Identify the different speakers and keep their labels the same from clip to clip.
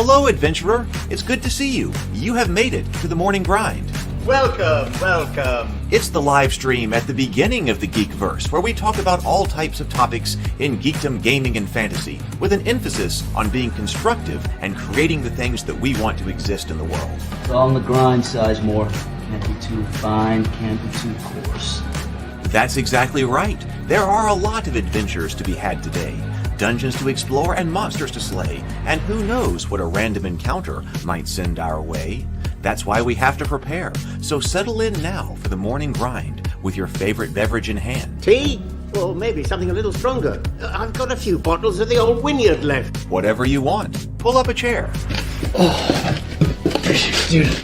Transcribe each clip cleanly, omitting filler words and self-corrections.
Speaker 1: Hello, adventurer. It's good to see you. You have made it to the morning grind.
Speaker 2: Welcome, welcome.
Speaker 1: It's the live stream at the beginning of the Geekverse, where we talk about all types of topics in geekdom, gaming, and fantasy, with an emphasis on being constructive and creating the things that we want to exist in the world.
Speaker 3: It's all on the grind, Sizemore. Can't be too fine, can't be too coarse.
Speaker 1: That's exactly right. There are a lot of adventures to be had today. Dungeons to explore and monsters to slay, and who knows what a random encounter might send our way. That's why we have to prepare, so settle in now for the morning grind with your favorite beverage in hand.
Speaker 2: Tea? Or maybe something a little stronger. I've got a few bottles of the old Wynyard left.
Speaker 1: Whatever you want. Pull up a chair.
Speaker 3: Dude.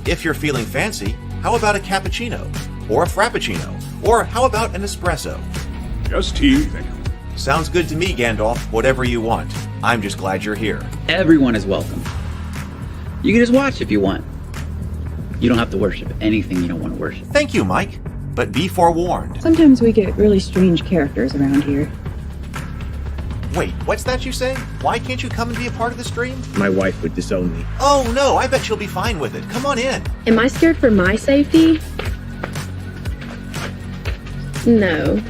Speaker 1: If you're feeling fancy, how about a cappuccino? Or a frappuccino? Or how about an espresso?
Speaker 4: Just tea, thank you.
Speaker 1: Sounds good to me, Gandalf. Whatever you want. I'm just glad you're here.
Speaker 5: Everyone is welcome. You can just watch if you want. You don't have to worship anything you don't want to worship.
Speaker 1: Thank you, Mike. But be forewarned.
Speaker 6: Sometimes we get really strange characters around here.
Speaker 1: Wait, what's that you say? Why can't you come and be a part of the stream?
Speaker 2: My wife would disown me.
Speaker 1: Oh no, I bet she'll be fine with it. Come on in.
Speaker 7: Am I scared for my safety? No.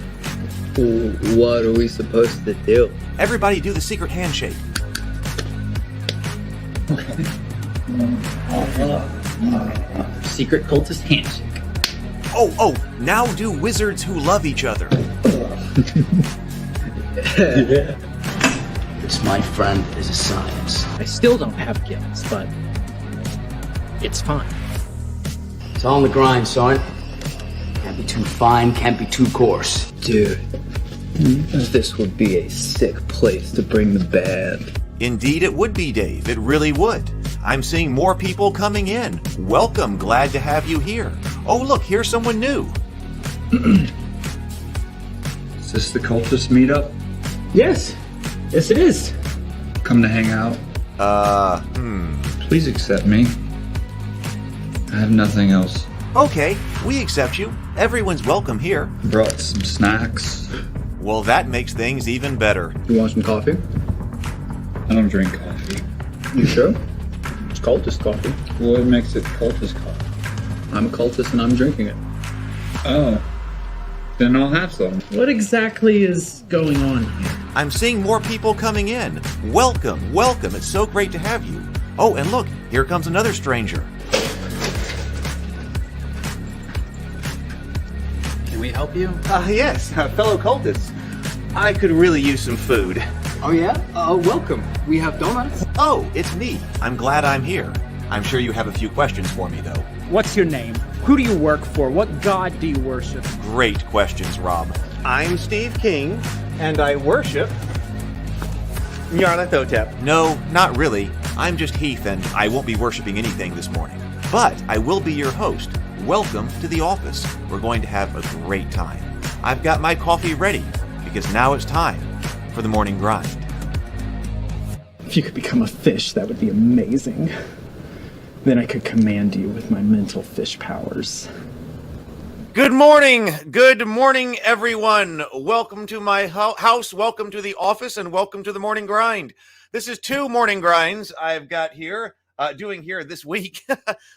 Speaker 5: What are we supposed to do?
Speaker 1: Everybody do the secret handshake.
Speaker 5: Secret cultist handshake.
Speaker 1: Oh, now do wizards who love each other.
Speaker 3: This, my friend, is a science.
Speaker 8: I still don't have gills, but it's fine.
Speaker 3: It's all on the grind, son. Can't be too fine, can't be too coarse.
Speaker 9: Dude, this would be a sick place to bring the band.
Speaker 1: Indeed it would be, Dave. It really would. I'm seeing more people coming in. Welcome. Glad to have you here. Oh, look, here's someone new.
Speaker 9: Is this the cultist meetup?
Speaker 8: Yes it is.
Speaker 9: Come to hang out? Please accept me. I have nothing else.
Speaker 1: Okay, we accept you. Everyone's welcome here.
Speaker 9: Brought some snacks.
Speaker 1: Well, that makes things even better.
Speaker 9: You want some coffee? I don't drink coffee.
Speaker 8: You sure? It's cultist coffee.
Speaker 9: What makes it cultist coffee?
Speaker 8: I'm a cultist and I'm drinking it.
Speaker 9: Oh. Then I'll have some.
Speaker 8: What exactly is going on here?
Speaker 1: I'm seeing more people coming in. Welcome, welcome. It's so great to have you. Oh, and look, here comes another stranger.
Speaker 5: Can we help you?
Speaker 2: Yes, fellow cultists. I could really use some food.
Speaker 8: Oh yeah? Welcome. We have donuts.
Speaker 1: Oh, it's me. I'm glad I'm here. I'm sure you have a few questions for me, though.
Speaker 10: What's your name? Who do you work for? What god do you worship?
Speaker 1: Great questions, Rob.
Speaker 2: I'm Steve King, and I worship Nyarlathotep.
Speaker 1: No, not really. I'm just Heath, and I won't be worshiping anything this morning. But I will be your host. Welcome to the office. We're going to have a great time. I've got my coffee ready, because now it's time for the morning grind.
Speaker 8: If you could become a fish, that would be amazing. Then I could command you with my mental fish powers.
Speaker 1: Good morning, everyone. Welcome to my house, welcome to the office, and welcome to the morning grind. This is 2 morning grinds I've got here, doing here this week,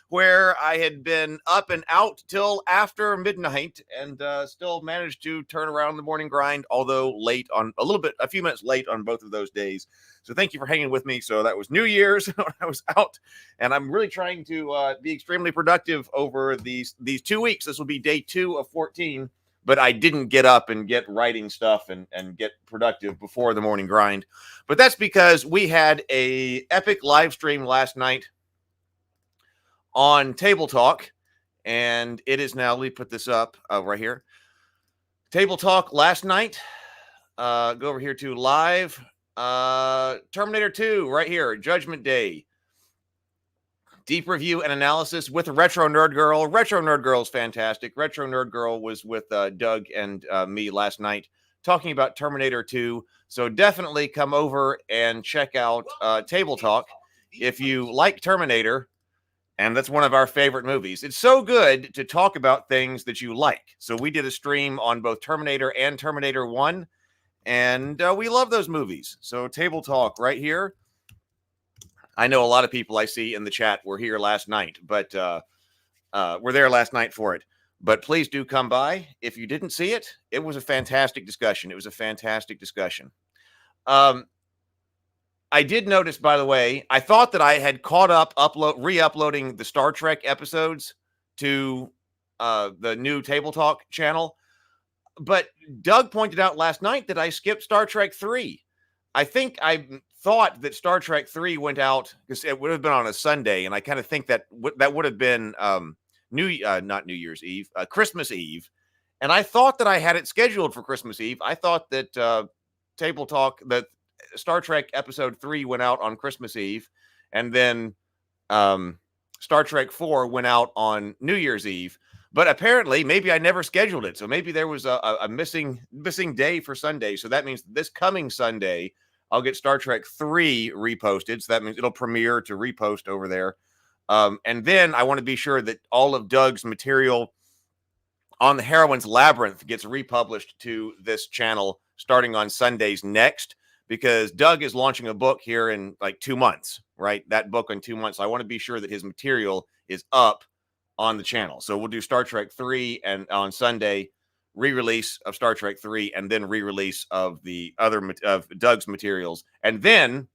Speaker 1: where I had been up and out till after midnight, and still managed to turn around the morning grind, although a few minutes late on both of those days. So thank you for hanging with me. So that was New Year's when I was out, and I'm really trying to be extremely productive over these 2 weeks. This will be day 2 of 14, but I didn't get up and get writing stuff and get productive before the morning grind. But that's because we had a epic live stream last night on Table Talk, and it is now, let me put this up right here. Table Talk last night. Go over here to live. Terminator 2 right here, Judgment Day. Deep review and analysis with Retro Nerd Girl. Retro Nerd Girl's fantastic. Retro Nerd Girl was with Doug and me last night talking about Terminator 2. So definitely come over and check out Table Talk if you like Terminator. And that's one of our favorite movies. It's so good to talk about things that you like. So we did a stream on both Terminator and Terminator 1. And we love those movies. So Table Talk right here. I know a lot of people I see in the chat were here last night, but were there last night for it. But please do come by. If you didn't see it, it was a fantastic discussion. It was a fantastic discussion. I did notice, by the way, I thought that I had caught up re-uploading the Star Trek episodes to the new Table Talk channel. But Doug pointed out last night that I skipped Star Trek 3. I think I thought that Star Trek 3 went out because it would have been on a Sunday, and I kind of think that that would have been not New Year's Eve, Christmas Eve. And I thought that I had it scheduled for Christmas Eve. I thought that Table Talk, that Star Trek episode 3 went out on Christmas Eve, and then Star Trek 4 went out on New Year's Eve. But apparently, maybe I never scheduled it. So maybe there was a missing day for Sunday. So that means this coming Sunday, I'll get Star Trek 3 reposted. So that means it'll premiere to repost over there. And then I want to be sure that all of Doug's material on the Heroine's Labyrinth gets republished to this channel starting on Sundays next, because Doug is launching a book here in like 2 months, right? That book in 2 months. So I want to be sure that his material is up on the channel. So we'll do Star Trek 3 and on Sunday, re-release of Star Trek 3, and then re-release of the other of Doug's materials. And then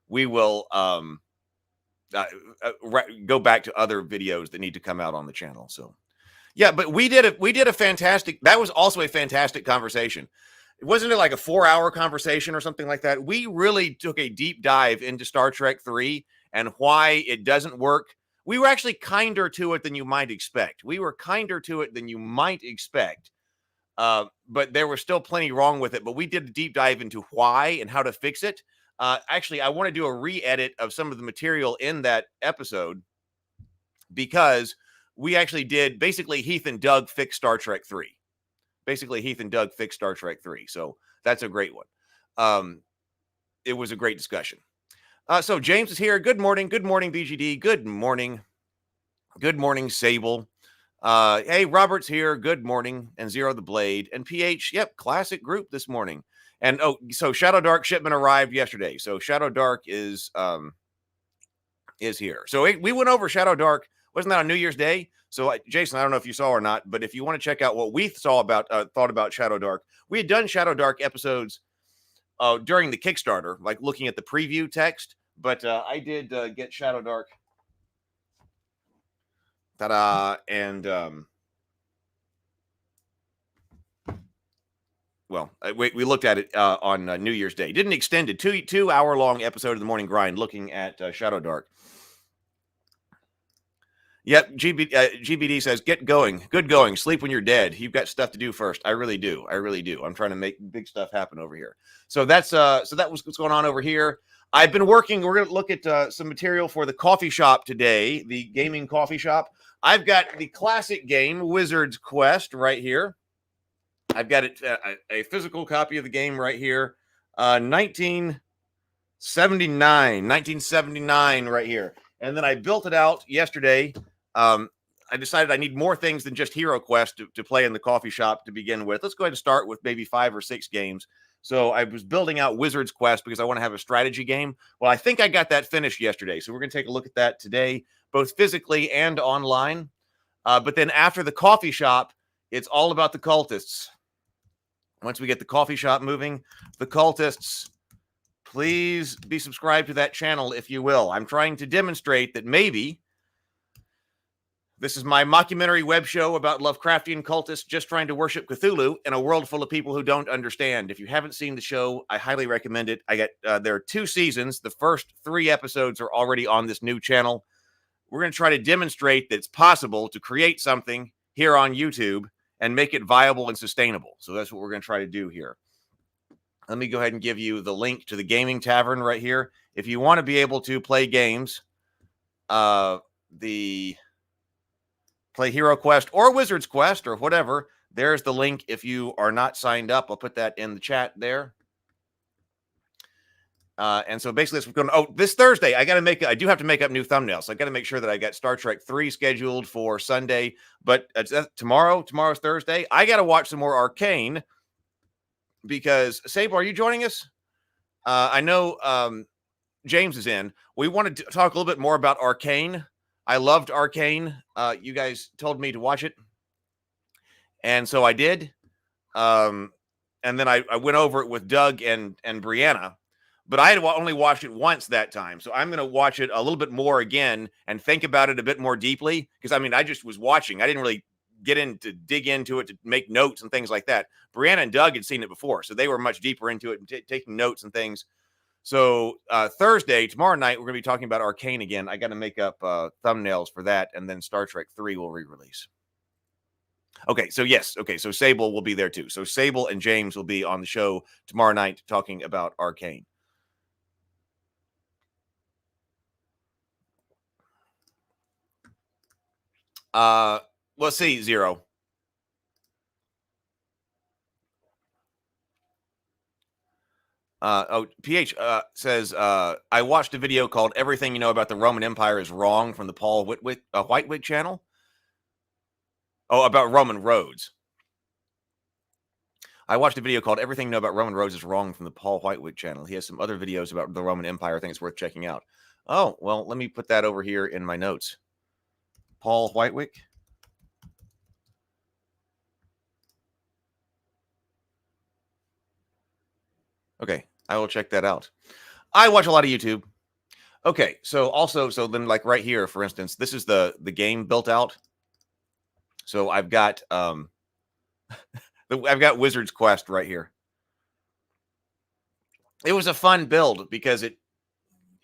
Speaker 1: we will go back to other videos that need to come out on the channel. So yeah, but we did a fantastic, that was also a fantastic conversation. It wasn't like a 4-hour conversation or something like that. We really took a deep dive into Star Trek 3 and why it doesn't work. We were actually kinder to it than you might expect. But there was still plenty wrong with it. But we did a deep dive into why and how to fix it. Actually, I want to do a re-edit of some of the material in that episode, because we actually did basically Heath and Doug fix Star Trek 3. So that's a great one. It was a great discussion. So James is here. Good morning. Good morning, BGD. Good morning. Good morning, Sable. Hey, Robert's here. Good morning. And Zero the Blade. And PH, yep, classic group this morning. And so Shadow Dark shipment arrived yesterday. So Shadow Dark is here. So we went over Shadow Dark. Wasn't that on New Year's Day? So Jason, I don't know if you saw or not, but if you want to check out what we thought about Shadow Dark, we had done Shadow Dark episodes during the Kickstarter, like looking at the preview text. But I did get Shadow Dark. Ta-da! And we looked at it on New Year's Day. Did an extended 2-hour-long episode of the Morning Grind looking at Shadow Dark. Yep, GBD says, get going. Good going. Sleep when you're dead. You've got stuff to do first. I really do. I'm trying to make big stuff happen over here. So that was what's going on over here. I've been working. We're going to look at some material for the coffee shop today, the gaming coffee shop. I've got the classic game, Wizard's Quest, right here. I've got it, a physical copy of the game right here. 1979 right here. And then I built it out yesterday. I decided I need more things than just Hero Quest to play in the coffee shop to begin with. Let's go ahead and start with maybe 5 or 6 games. So I was building out Wizard's Quest because I want to have a strategy game. Well, I think I got that finished yesterday. So we're going to take a look at that today, both physically and online. But then after the coffee shop, it's all about the cultists. Once we get the coffee shop moving, the cultists, please be subscribed to that channel if you will. I'm trying to demonstrate that maybe this is my mockumentary web show about Lovecraftian cultists just trying to worship Cthulhu in a world full of people who don't understand. If you haven't seen the show, I highly recommend it. There are 2 seasons. The first 3 episodes are already on this new channel. We're going to try to demonstrate that it's possible to create something here on YouTube and make it viable and sustainable. So that's what we're going to try to do here. Let me go ahead and give you the link to the gaming tavern right here. If you want to be able to play games, play Hero Quest or Wizard's Quest or whatever, there's the link if you are not signed up. I'll put that in the chat there. And so basically, that's what's going on. This Thursday, I do have to make up new thumbnails. So I got to make sure that I got Star Trek 3 scheduled for Sunday. But tomorrow's Thursday. I got to watch some more Arcane because, Sable, are you joining us? I know James is in, we wanted to talk a little bit more about Arcane. I loved Arcane. You guys told me to watch it, and so I did. And then I went over it with Doug and Brianna, but I had only watched it once that time. So I'm going to watch it a little bit more again and think about it a bit more deeply. Because I mean, I just was watching. I didn't really dig into it to make notes and things like that. Brianna and Doug had seen it before, so they were much deeper into it and taking notes and things. So Thursday, tomorrow night, we're going to be talking about Arcane again. I got to make up thumbnails for that, and then Star Trek 3 will re-release. Okay, so yes. Okay, so Sable will be there too. So Sable and James will be on the show tomorrow night talking about Arcane. Let's see, Zero. PH says, I watched a video called Everything You Know About the Roman Empire is Wrong from the Paul Whitewig channel. Oh, about Roman roads. I watched a video called Everything You Know About Roman Roads is Wrong from the Paul Whitewig channel. He has some other videos about the Roman Empire. I think it's worth checking out. Oh, well, let me put that over here in my notes. Paul Whitewig. Okay, I will check that out. I watch a lot of YouTube. Okay, so then like right here, for instance, this is the game built out. So I've got I've got Wizard's Quest right here. It was a fun build because it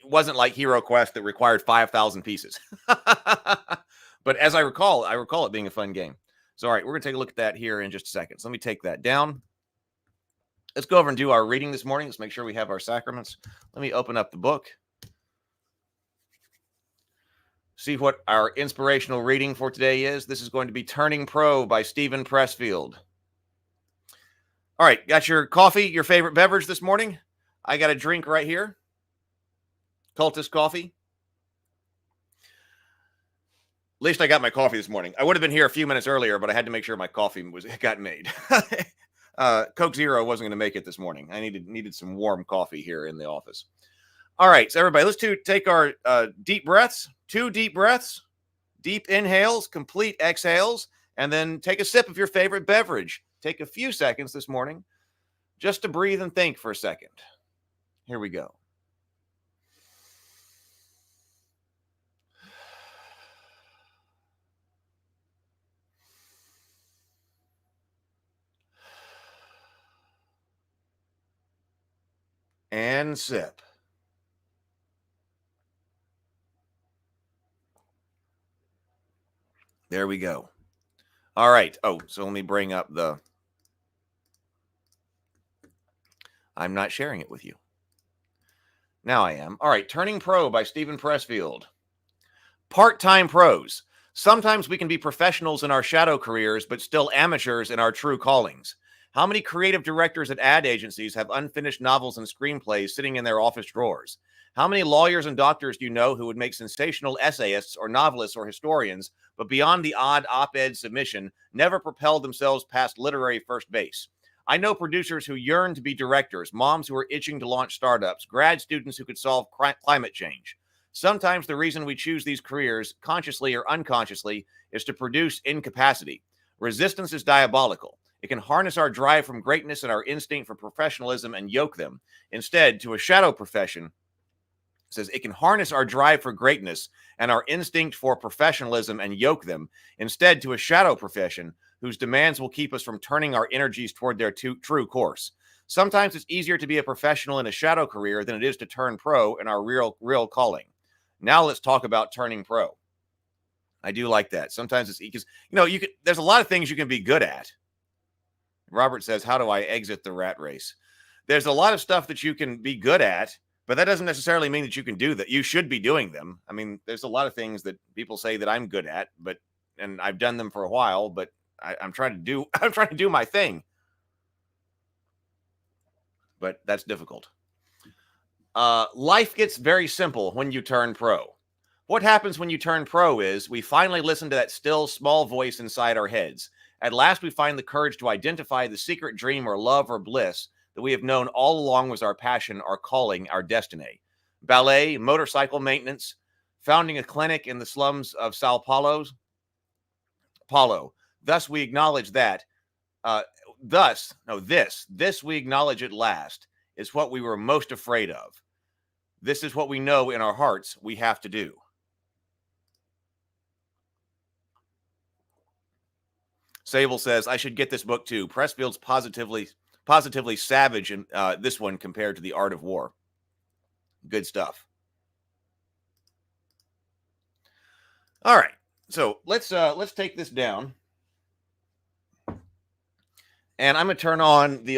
Speaker 1: wasn't like Hero Quest that required 5,000 pieces. But as I recall it being a fun game. So all right, we're gonna take a look at that here in just a second. So let me take that down. Let's go over and do our reading this morning. Let's make sure we have our sacraments. Let me open up the book. See what our inspirational reading for today is. This is going to be Turning Pro by Stephen Pressfield. All right, got your coffee, your favorite beverage this morning? I got a drink right here. Cultist coffee. At least I got my coffee this morning. I would have been here a few minutes earlier, but I had to make sure my coffee got made. Coke Zero wasn't going to make it this morning. I needed some warm coffee here in the office. All right, so everybody, let's take our deep breaths. 2 deep breaths, deep inhales, complete exhales, and then take a sip of your favorite beverage. Take a few seconds this morning just to breathe and think for a second. Here we go. And sip. There we go. All right. Oh, so let me bring up I'm not sharing it with you. Now I am. All right. Turning Pro by Stephen Pressfield. Part-time pros. Sometimes we can be professionals in our shadow careers, but still amateurs in our true callings. How many creative directors at ad agencies have unfinished novels and screenplays sitting in their office drawers? How many lawyers and doctors do you know who would make sensational essayists or novelists or historians, but beyond the odd op-ed submission, never propelled themselves past literary first base? I know producers who yearn to be directors, moms who are itching to launch startups, grad students who could solve climate change. Sometimes the reason we choose these careers, consciously or unconsciously, is to produce incapacity. Resistance is diabolical. It can harness our drive from greatness and our instinct for professionalism and yoke them. Instead, to a shadow profession, says it can harness our drive for greatness and our instinct for professionalism and yoke them, instead to a shadow profession whose demands will keep us from turning our energies toward their true course. Sometimes it's easier to be a professional in a shadow career than it is to turn pro in our real calling. Now let's talk about turning pro. I do like that. Sometimes it's because, there's a lot of things you can be good at. Robert says, how do I exit the rat race? There's a lot of stuff that you can be good at, but that doesn't necessarily mean that you can do that. You should be doing them. I mean, there's a lot of things that people say that I'm good at, and I've done them for a while, but I'm trying to do my thing. But that's difficult. Life gets very simple when you turn pro. What happens when you turn pro is we finally listen to that still small voice inside our heads. At last, we find the courage to identify the secret dream or love or bliss that we have known all along was our passion, our calling, our destiny. ballet, motorcycle maintenance, founding a clinic in the slums of Sao Paulo. Thus, we acknowledge that. This we acknowledge at last is what we were most afraid of. This is what we know in our hearts we have to do. Sable says, I should get this book too. Pressfield's positively savage in this one compared to The Art of War. Good stuff. All right. So let's take this down. And I'm going to turn on the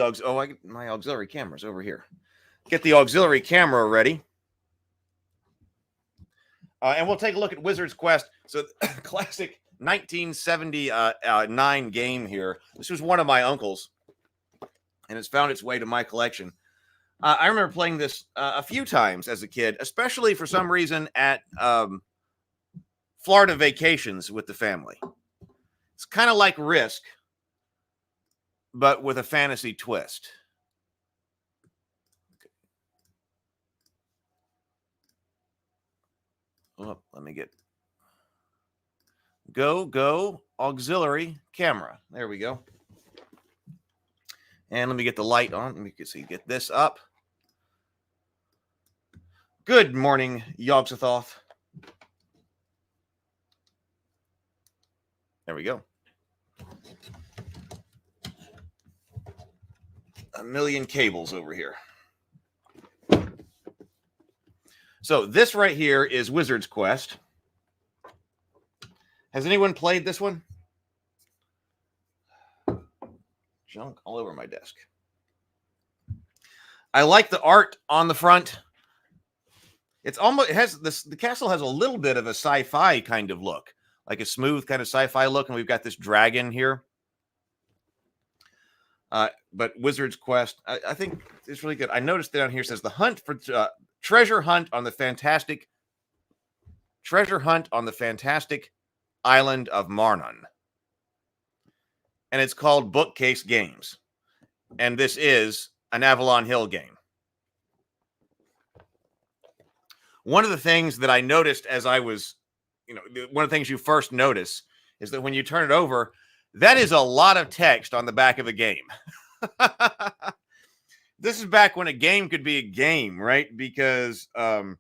Speaker 1: my auxiliary camera's over here. Get the auxiliary camera ready. And we'll take a look at Wizard's Quest. So classic 1979 game here. This was one of my uncle's, and it's found its way to my collection. I remember playing this a few times as a kid, especially for some reason at Florida vacations with the family. It's kind of like Risk, but with a fantasy twist. Oh, let me get go auxiliary camera. There we go. And let me get the light on. Let me see, get this up. Good morning, Yogg-Sothoth. There we go. A million cables over here. So this right here is Wizard's Quest. Has anyone played this one? Junk all over my desk. I like the art on the front. It's almost, it has this, the castle has a little bit of a sci-fi kind of look, like a smooth kind of sci-fi look, and we've got this dragon here. But Wizard's Quest, I think it's really good. I noticed down here says the hunt for treasure hunt on the fantastic island of Marnon. And it's called Bookcase Games. And this is an Avalon Hill game. One of the things that I noticed as I was, one of the things you first notice is that when you turn it over, that is a lot of text on the back of a game. This is back when a game could be a game, right? Because that's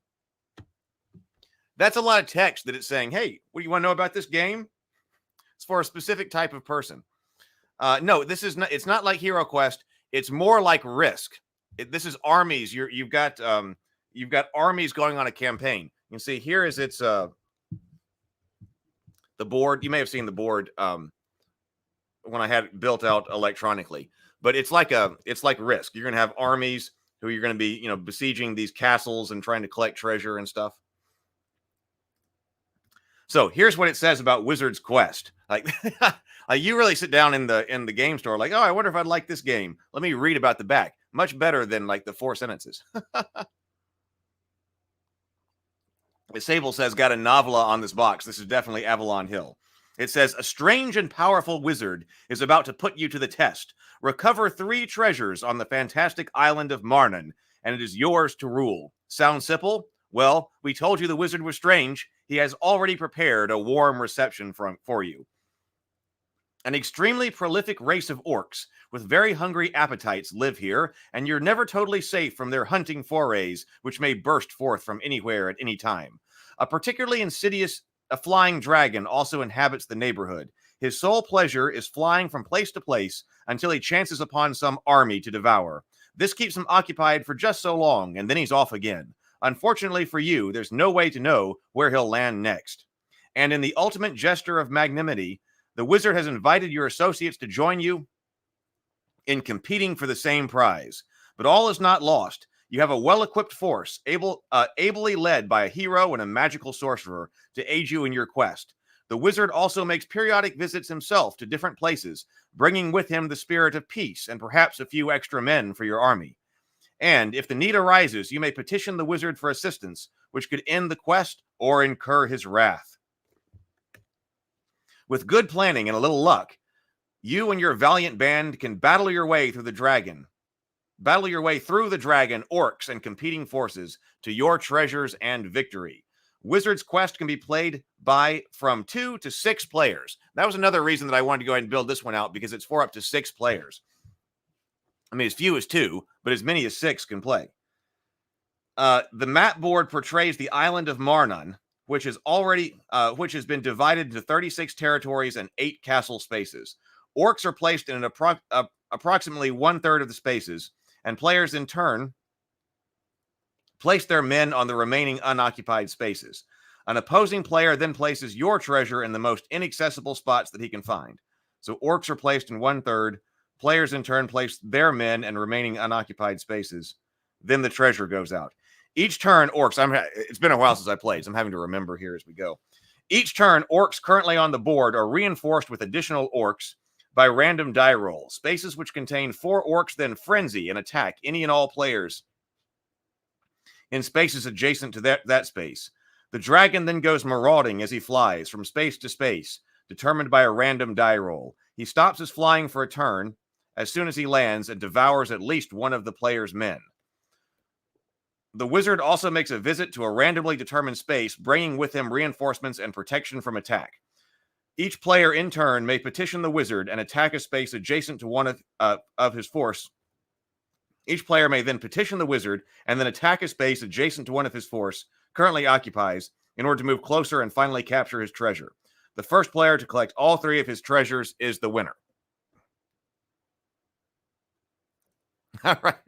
Speaker 1: a lot of text that it's saying, hey, what do you want to know about this game? It's for a specific type of person. No, this is not. It's not like Hero Quest. It's more like Risk. This is armies. You've got armies going on a campaign. You can see here is its the board. You may have seen the board when I had it built out electronically. But it's like Risk. You're going to have armies who you're going to be, besieging these castles and trying to collect treasure and stuff. So here's what it says about Wizard's Quest. Like you really sit down in the game store, like, oh, I wonder if I'd like this game. Let me read about the back. Much better than like the 4 sentences. Sable says, got a novella on this box. This is definitely Avalon Hill. It says, a strange and powerful wizard is about to put you to the test. Recover 3 treasures on the fantastic island of Marnon, and it is yours to rule. Sound simple? Well, we told you the wizard was strange. He has already prepared a warm reception for you. An extremely prolific race of orcs with very hungry appetites live here, and you're never totally safe from their hunting forays, which may burst forth from anywhere at any time. A particularly insidious flying dragon also inhabits the neighborhood. His sole pleasure is flying from place to place until he chances upon some army to devour. This keeps him occupied for just so long, and then he's off again. Unfortunately for you, there's no way to know where he'll land next. And in the ultimate gesture of magnanimity, the wizard has invited your associates to join you in competing for the same prize. But all is not lost. You have a well-equipped force, ably led by a hero and a magical sorcerer to aid you in your quest. The wizard also makes periodic visits himself to different places, bringing with him the spirit of peace and perhaps a few extra men for your army. And if the need arises, you may petition the wizard for assistance, which could end the quest or incur his wrath. With good planning and a little luck, you and your valiant band can battle your way through the dragon Battle your way through the dragon, orcs, and competing forces to your treasures and victory. Wizard's Quest can be played by from 2 to 6 players. That was another reason that I wanted to go ahead and build this one out, because it's for up to 6 players. I mean, as few as 2, but as many as 6 can play. The map board portrays the island of Marnon, which has been divided into 36 territories and 8 castle spaces. Orcs are placed in approximately 1/3 of the spaces, and players in turn place their men on the remaining unoccupied spaces. An opposing player then places your treasure in the most inaccessible spots that he can find. So orcs are placed in 1/3. Players in turn place their men in remaining unoccupied spaces. Then the treasure goes out. Each turn, orcs, it's been a while since I played, so I'm having to remember here as we go. Each turn, orcs currently on the board are reinforced with additional orcs by random die roll. Spaces which contain 4 orcs then frenzy and attack any and all players in spaces adjacent to that space. The dragon then goes marauding as he flies from space to space, determined by a random die roll. He stops his flying for a turn as soon as he lands and devours at least one of the player's men. The wizard also makes a visit to a randomly determined space, bringing with him reinforcements and protection from attack. Each player in turn may petition the wizard and attack a space adjacent to one of his force. Each player may then petition the wizard and then attack a space adjacent to one of his force currently occupies in order to move closer and finally capture his treasure. The first player to collect all 3 of his treasures is the winner. All right.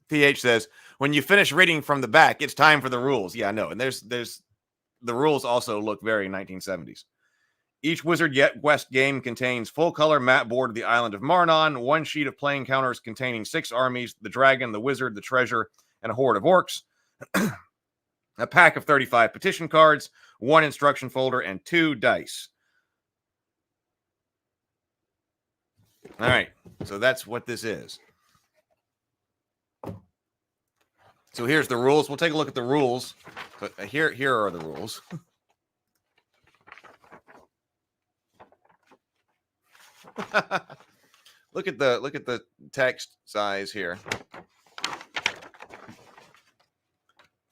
Speaker 1: PH says, when you finish reading from the back, it's time for the rules. Yeah, I know. And there's the rules also look very 1970s. Each Wizard West game contains full-color map board of the island of Marnon, 1 sheet of playing counters containing 6 armies, the dragon, the wizard, the treasure, and a horde of orcs, a pack of 35 petition cards, 1 instruction folder, and 2 dice. All right, so that's what this is. So here's the rules. We'll take a look at the rules. But here are the rules. Look at the text size here.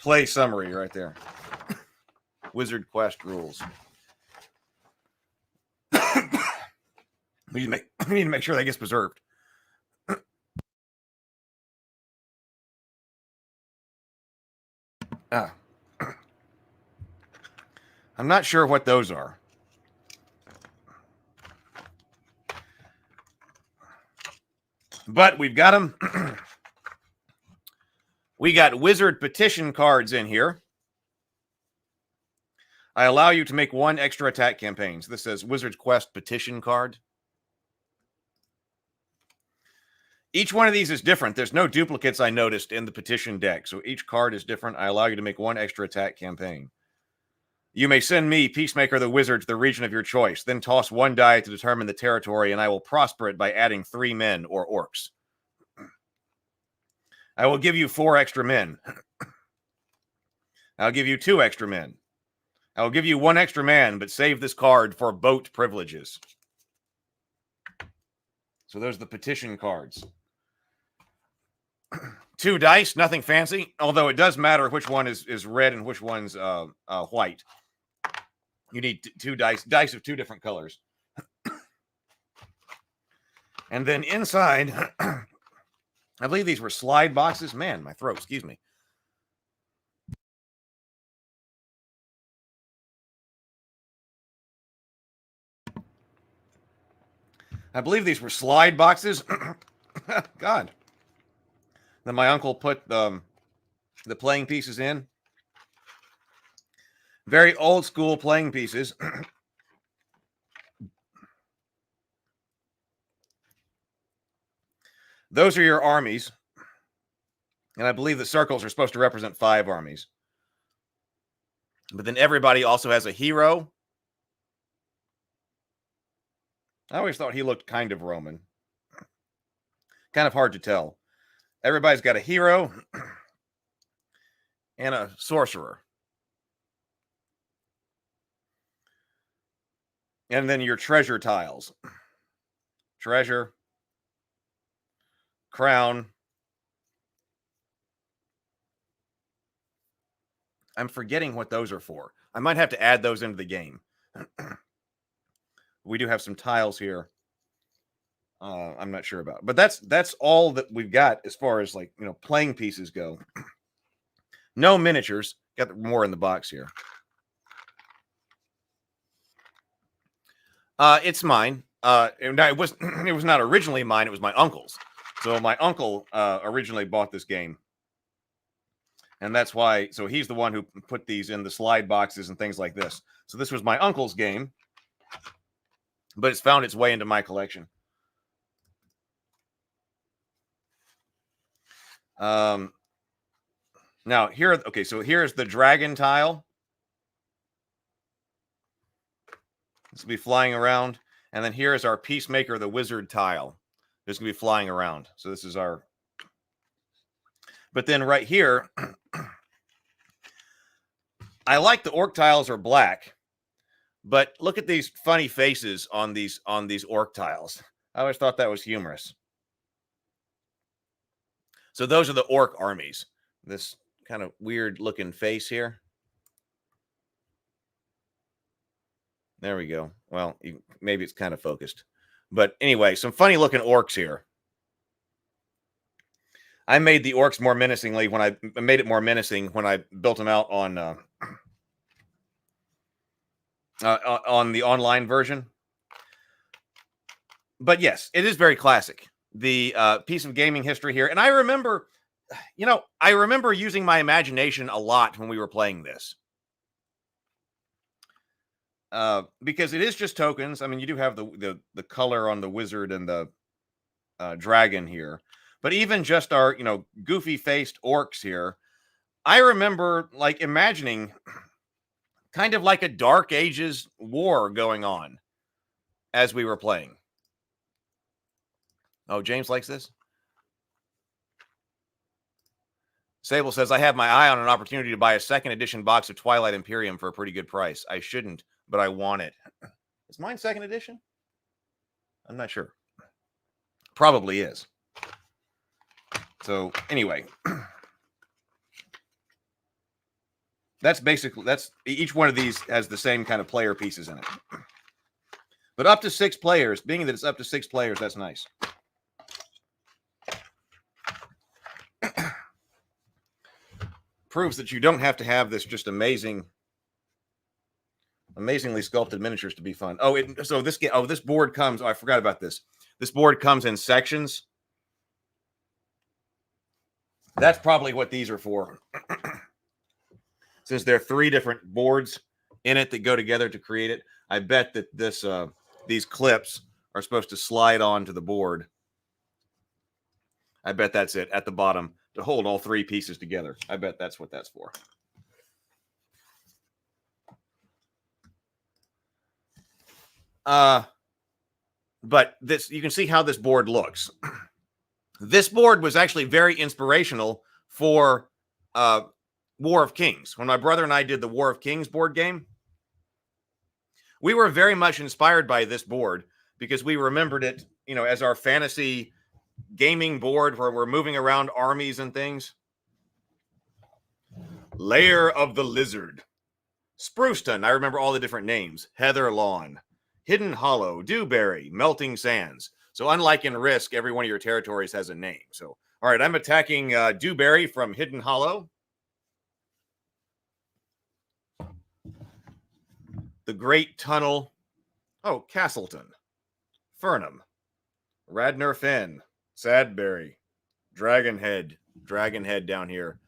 Speaker 1: Play summary right there. Wizard Quest rules. We need to make sure that gets preserved. I'm not sure what those are. But we've got them. We got wizard petition cards in here. I allow you to make 1 extra attack campaign. So this says Wizard's Quest petition card. Each one of these is different. There's no duplicates, I noticed, in the petition deck. So each card is different. I allow you to make 1 extra attack campaign. You may send me, Peacemaker the Wizard, to the region of your choice. Then toss 1 die to determine the territory, and I will prosper it by adding 3 men or orcs. I will give you 4 extra men. I'll give you 2 extra men. I will give you 1 extra man, but save this card for boat privileges. So those are the petition cards. 2 dice, nothing fancy, although it does matter which one is red and which one's white. You need 2 dice of 2 different colors. And then inside, I believe these were slide boxes. Man, my throat, excuse me. I believe these were slide boxes. God. Then my uncle put the playing pieces in. Very old school playing pieces. Those are your armies. And I believe the circles are supposed to represent 5 armies. But then everybody also has a hero. I always thought he looked kind of Roman. Kind of hard to tell. Everybody's got a hero and a sorcerer. And then your treasure tiles. Treasure. Crown. I'm forgetting what those are for. I might have to add those into the game. We do have some tiles here. I'm not sure about, but that's all that we've got as far as like, playing pieces go. No miniatures. Got more in the box here. It's mine. It was not originally mine. It was my uncle's. So my uncle originally bought this game, and that's why. So he's the one who put these in the slide boxes and things like this. So this was my uncle's game, but it's found its way into my collection. Now here, okay, so here's the dragon tile. This will be flying around, and then here is our peacemaker, the wizard tile. This will be flying around. So this is our. But then right here, I like the orc tiles are black, but look at these funny faces on these orc tiles. I always thought that was humorous. So those are the orc armies. This kind of weird looking face here. There we go. Well, maybe it's kind of focused. But anyway, some funny looking orcs here. I made the orcs more menacingly when I made it more menacing when I built them out on the online version. But yes, it is very classic. The piece of gaming history here. And I remember, using my imagination a lot when we were playing this. Because it is just tokens. I mean, you do have the color on the wizard and the dragon here. But even just our, goofy-faced orcs here, I remember, like, imagining kind of like a Dark Ages war going on as we were playing. Oh, James likes this? Sable says, I have my eye on an opportunity to buy a second edition box of Twilight Imperium for a pretty good price. I shouldn't, but I want it. Is mine second edition? I'm not sure. Probably is. So, anyway. That's each one of these has the same kind of player pieces in it. But up to 6 players, being that it's up to 6 players, that's nice. Proves that you don't have to have this just amazingly sculpted miniatures to be fun. This board comes. Oh, I forgot about this. This board comes in sections. That's probably what these are for. Since there are 3 different boards in it that go together to create it, I bet that these clips are supposed to slide onto the board. I bet that's it at the bottom to hold all 3 pieces together. I bet that's what that's for. But you can see how this board looks. This board was actually very inspirational for War of Kings. When my brother and I did the War of Kings board game, we were very much inspired by this board because we remembered it, as our fantasy gaming board where we're moving around armies and things. Lair of the Lizard. Spruceton. I remember all the different names. Heather Lawn. Hidden Hollow. Dewberry. Melting Sands. So unlike in Risk, every one of your territories has a name. So, all right, I'm attacking Dewberry from Hidden Hollow. The Great Tunnel. Oh, Castleton. Fernham. Radnor Fen. Sadberry. Dragonhead. Dragonhead down here.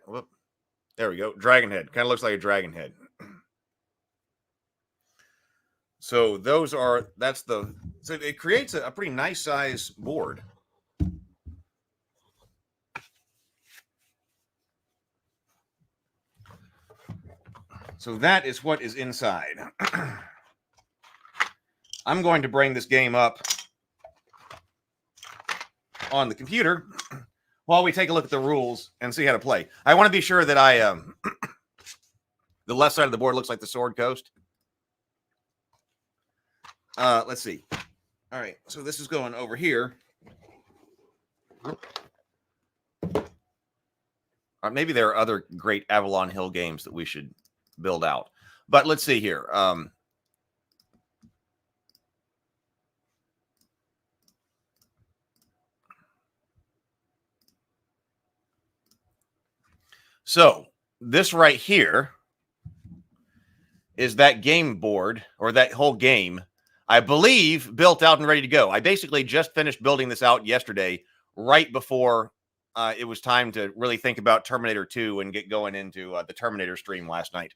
Speaker 1: Whoop. There we go. Dragonhead. Kind of looks like a dragon head. So so it creates a pretty nice size board. So that is what is inside. I'm going to bring this game up on the computer while we take a look at the rules and see how to play. I want to be sure that the left side of the board looks like the Sword Coast. Let's see. All right, so this is going over here. Or maybe there are other great Avalon Hill games that we should build out. But let's see here. So this right here is that game board, or that whole game, I believe, built out and ready to go. I basically just finished building this out yesterday, right before it was time to really think about Terminator 2 and get going into the Terminator stream last night.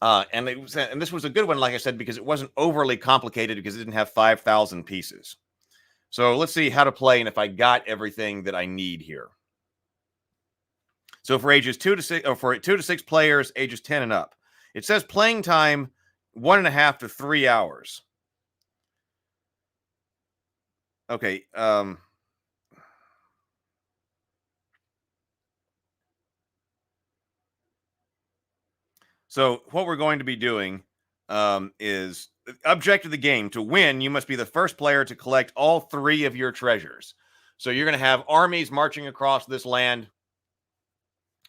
Speaker 1: And this was a good one, like I said, because it wasn't overly complicated, because it didn't have 5,000 pieces. So let's see how to play and if I got everything that I need here. So for ages 2 to 6, or for 2 to 6 players, ages 10 and up, it says playing time 1.5 to 3 hours. Okay. So what we're going to be doing is objective of the game. To win, you must be the first player to collect all 3 of your treasures. So you're going to have armies marching across this land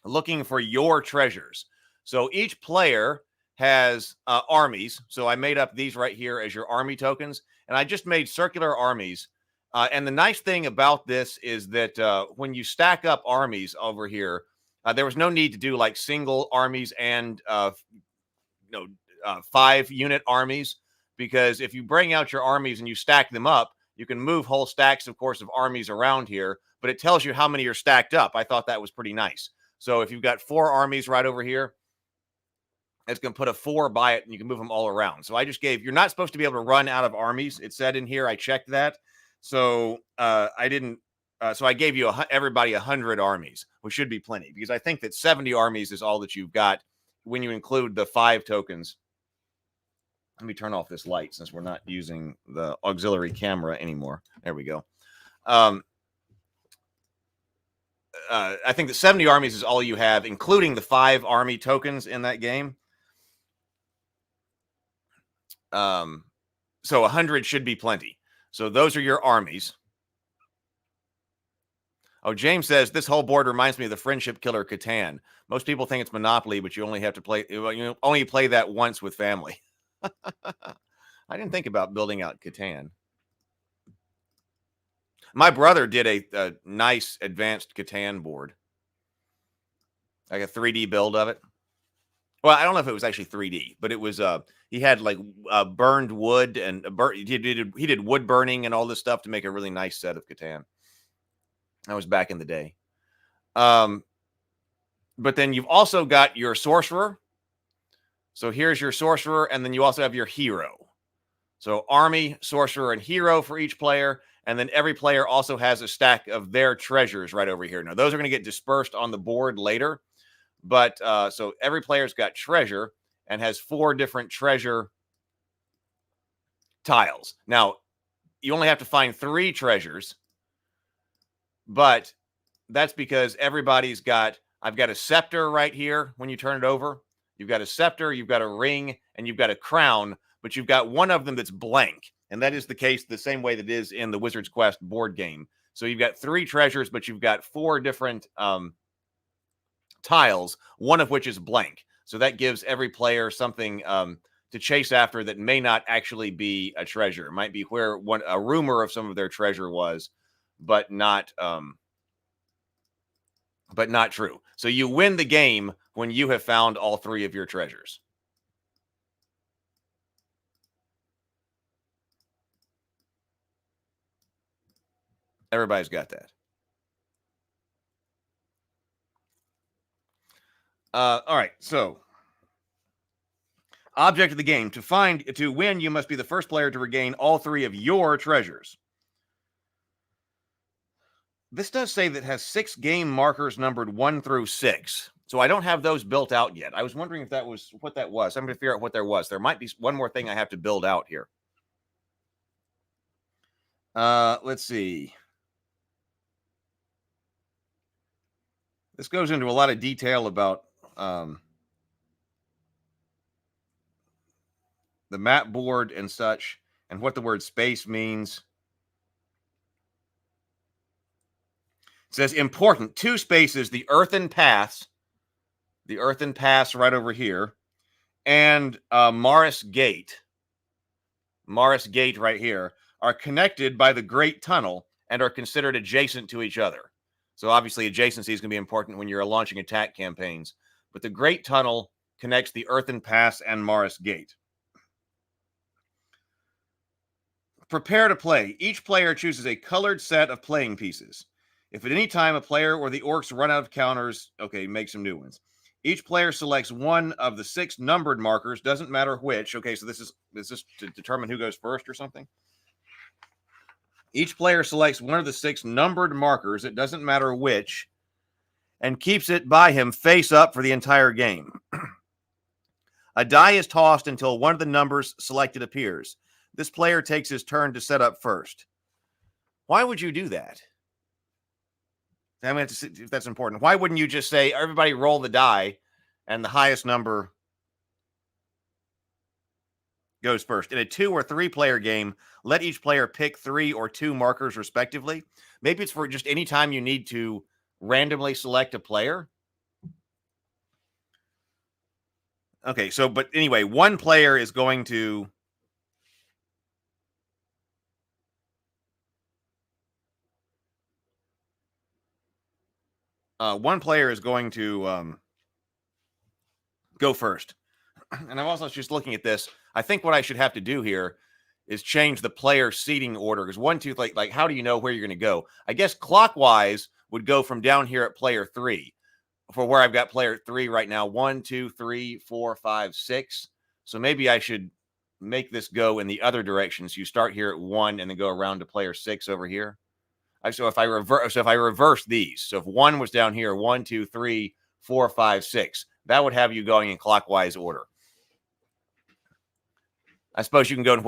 Speaker 1: looking for your treasures. So each player has armies. So I made up these right here as your army tokens, and I just made circular armies. And the nice thing about this is that when you stack up armies over here, there was no need to do like single armies and 5-unit armies, because if you bring out your armies and you stack them up, you can move whole stacks, of course, of armies around here, but it tells you how many are stacked up. I thought that was pretty nice. So if you've got 4 armies right over here, it's going to put a 4 by it, and you can move them all around. So I just gave, you're not supposed to be able to run out of armies. It said in here, I checked that. So I didn't. So I gave you everybody 100 armies, which should be plenty, because I think that 70 armies is all that you've got when you include the 5 tokens. Let me turn off this light since we're not using the auxiliary camera anymore. There we go. I think that 70 armies is all you have, including the 5 army tokens in that game. So 100 should be plenty. So those are your armies. Oh, James says, this whole board reminds me of the Friendship Killer Catan. Most people think it's Monopoly, but you only have to play, you only play that once with family. I didn't think about building out Catan. My brother did a nice advanced Catan board, like a 3D build of it. Well, I don't know if it was actually 3D, but it was he had like burned wood, and he did wood burning and all this stuff to make a really nice set of Catan. That was back in the day. But then you've also got your sorcerer. So here's your sorcerer, and then you also have your hero. So army, sorcerer, and hero for each player. And then every player also has a stack of their treasures right over here. Now, those are going to get dispersed on the board later. But so every player's got treasure and has 4 different treasure tiles. Now, you only have to find 3 treasures, but that's because everybody's got, I've got a scepter right here when you turn it over. You've got a scepter, you've got a ring, and you've got a crown, but you've got one of them that's blank. And that is the case the same way that it is in the Wizard's Quest board game. So you've got 3 treasures, but you've got 4 different tiles, one of which is blank. So that gives every player something to chase after that may not actually be a treasure. It might be where a rumor of some of their treasure was, but not true. So you win the game when you have found all 3 of your treasures. Everybody's got that. All right, so object of the game. To win, you must be the first player to regain all 3 of your treasures. This does say that it has 6 game markers numbered 1 through 6. So I don't have those built out yet. I was wondering if that was what that was. I'm going to figure out what there was. There might be one more thing I have to build out here. Let's see. This goes into a lot of detail about the map board and such, and what the word space means. It says important, 2 spaces, the earthen paths right over here, and Morris Gate right here are connected by the Great Tunnel and are considered adjacent to each other. So obviously adjacency is going to be important when you're launching attack campaigns. But the Great Tunnel connects the Earthen Pass and Morris Gate. Prepare to play. Each player chooses a colored set of playing pieces. If at any time a player or the orcs run out of counters, okay, make some new ones. Each player selects one of the 6 numbered markers, doesn't matter which. Okay, so this is to determine who goes first or something? Each player selects one of the 6 numbered markers, it doesn't matter which, and keeps it by him face up for the entire game. A die is tossed until one of the numbers selected appears. This player takes his turn to set up first. Why would you do that? I'm going to have to see if that's important. Why wouldn't you just say, everybody roll the die, and the highest number goes first? In a 2 or 3 player game, let each player pick 3 or 2 markers respectively. Maybe it's for just any time you need to randomly select a player. Okay, so, but anyway, one player is going to go first. And I'm also just looking at this. I think what I should have to do here is change the player seating order, because 1, 2, like how do you know where you're going to go? I guess clockwise would go from down here at player 3, for where I've got player 3 right now. 1, 2, 3, 4, 5, 6. So maybe I should make this go in the other direction. So you start here at 1 and then go around to player 6 over here. So if I reverse these, so if 1 was down here, 1, 2, 3, 4, 5, 6, that would have you going in clockwise order. I suppose you can go in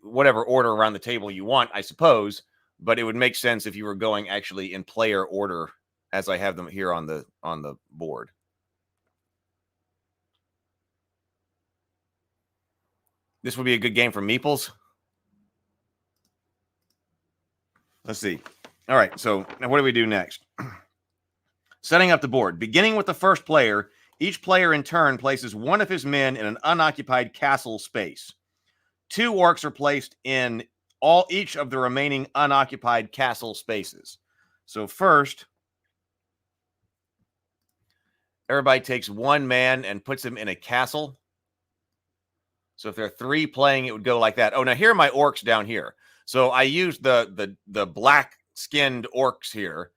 Speaker 1: whatever order around the table you want, I suppose, but it would make sense if you were going actually in player order as I have them here on the board. This would be a good game for Meeples. Let's see. All right, so now what do we do next? Setting up the board. Beginning with the first player, each player in turn places one of his men in an unoccupied castle space. 2 orcs are placed in each of the remaining unoccupied castle spaces. So first, everybody takes 1 man and puts him in a castle. So if there are 3 playing, it would go like that. Oh, now here are my orcs down here. So I used the black-skinned orcs here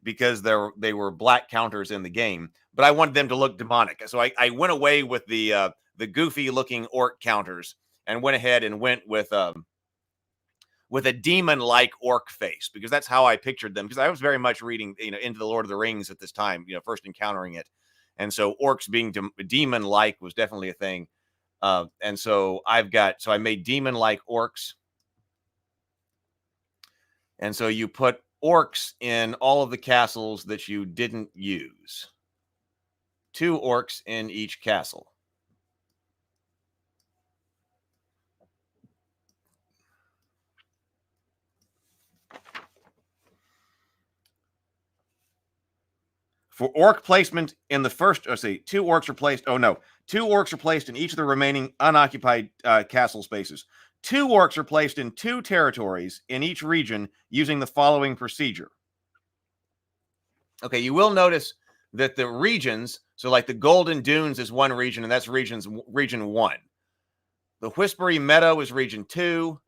Speaker 1: because they were black counters in the game, but I wanted them to look demonic. So I went away with the goofy-looking orc counters and went ahead and went with a demon-like orc face, because that's how I pictured them. Because I was very much reading, into the Lord of the Rings at this time, first encountering it, and so orcs being demon-like was definitely a thing. And so I made demon-like orcs, and so you put orcs in all of the castles that you didn't use. 2 orcs in each castle. For orc placement in the first, 2 orcs are placed. 2 orcs are placed in each of the remaining unoccupied castle spaces. 2 orcs are placed in 2 territories in each region using the following procedure. Okay, you will notice that the regions, so like the Golden Dunes is one region, and that's region 1. The Whispery Meadow is region 2.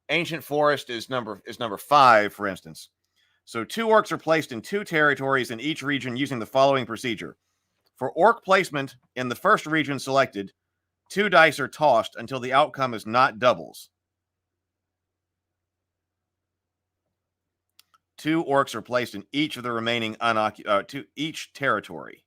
Speaker 1: Ancient Forest is number 5, for instance. So 2 orcs are placed in 2 territories in each region using the following procedure. For orc placement in the first region selected, 2 dice are tossed until the outcome is not doubles. 2 orcs are placed in each of the remaining to each territory.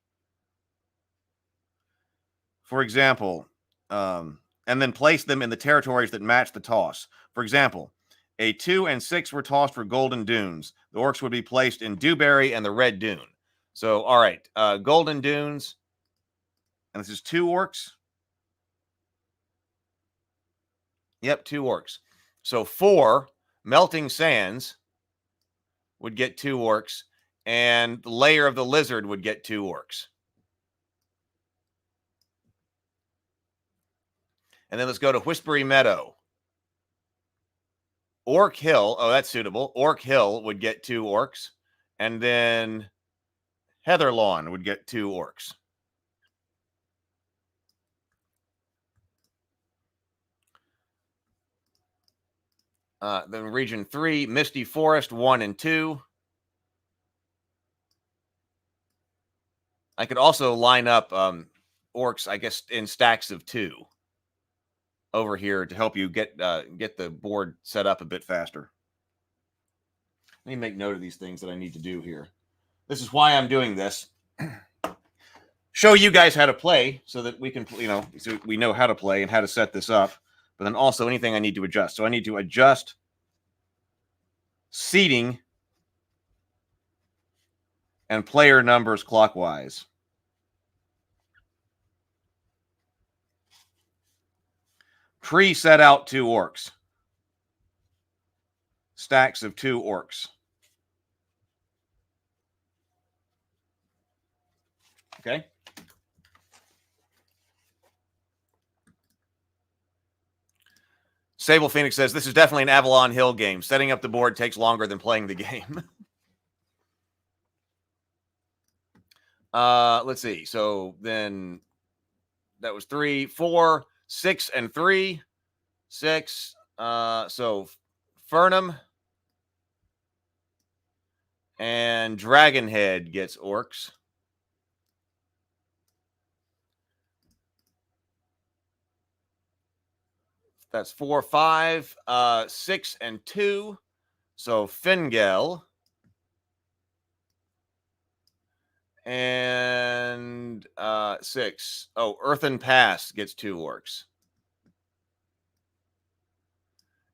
Speaker 1: For example, and then place them in the territories that match the toss. For example, a 2 and 6 were tossed for Golden Dunes. The orcs would be placed in Dewberry and the Red Dune. So, all right, Golden Dunes, and this is 2 orcs. Yep, 2 orcs. So 4 Melting Sands would get 2 orcs, And the Lair of the Lizard would get 2 orcs. And then let's go to Whispery Meadow. Orc Hill. Oh, that's suitable. Orc Hill would get 2 orcs. And then Heather Lawn would get 2 orcs. Then Region 3, Misty Forest 1 and 2. I could also line up orcs, I guess, in stacks of 2 over here to help you get the board set up a bit faster. Let me make note of these things that I need to do here. This is why I'm doing this. Show you guys how to play so that we can, so we know how to play and how to set this up. But then also anything I need to adjust. So I need to adjust seating and player numbers clockwise. Pre-set out 2 orcs. Stacks of 2 orcs. Okay. Sable Phoenix says, this is definitely an Avalon Hill game. Setting up the board takes longer than playing the game. Let's see. So then that was 3, 4, 6, and 3. 6. So Fernum and Dragonhead gets orcs. That's 4, 5, 6, and 2. So Fingel and 6. Oh, Earthen Pass gets 2 orcs.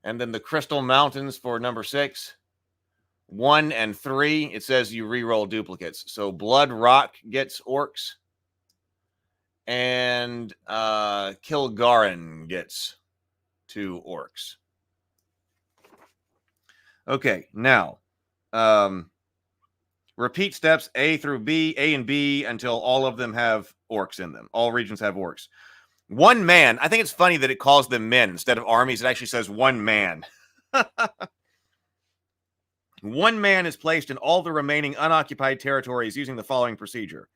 Speaker 1: And then the Crystal Mountains for number 6. 1 and 3. It says you reroll duplicates. So Blood Rock gets orcs. And Kilgarren gets 2 orcs. Okay, now repeat steps A and B until all of them have orcs in them. All regions have orcs. 1 man. I think it's funny that it calls them men instead of armies. It actually says 1 man. 1 man is placed in all the remaining unoccupied territories using the following procedure.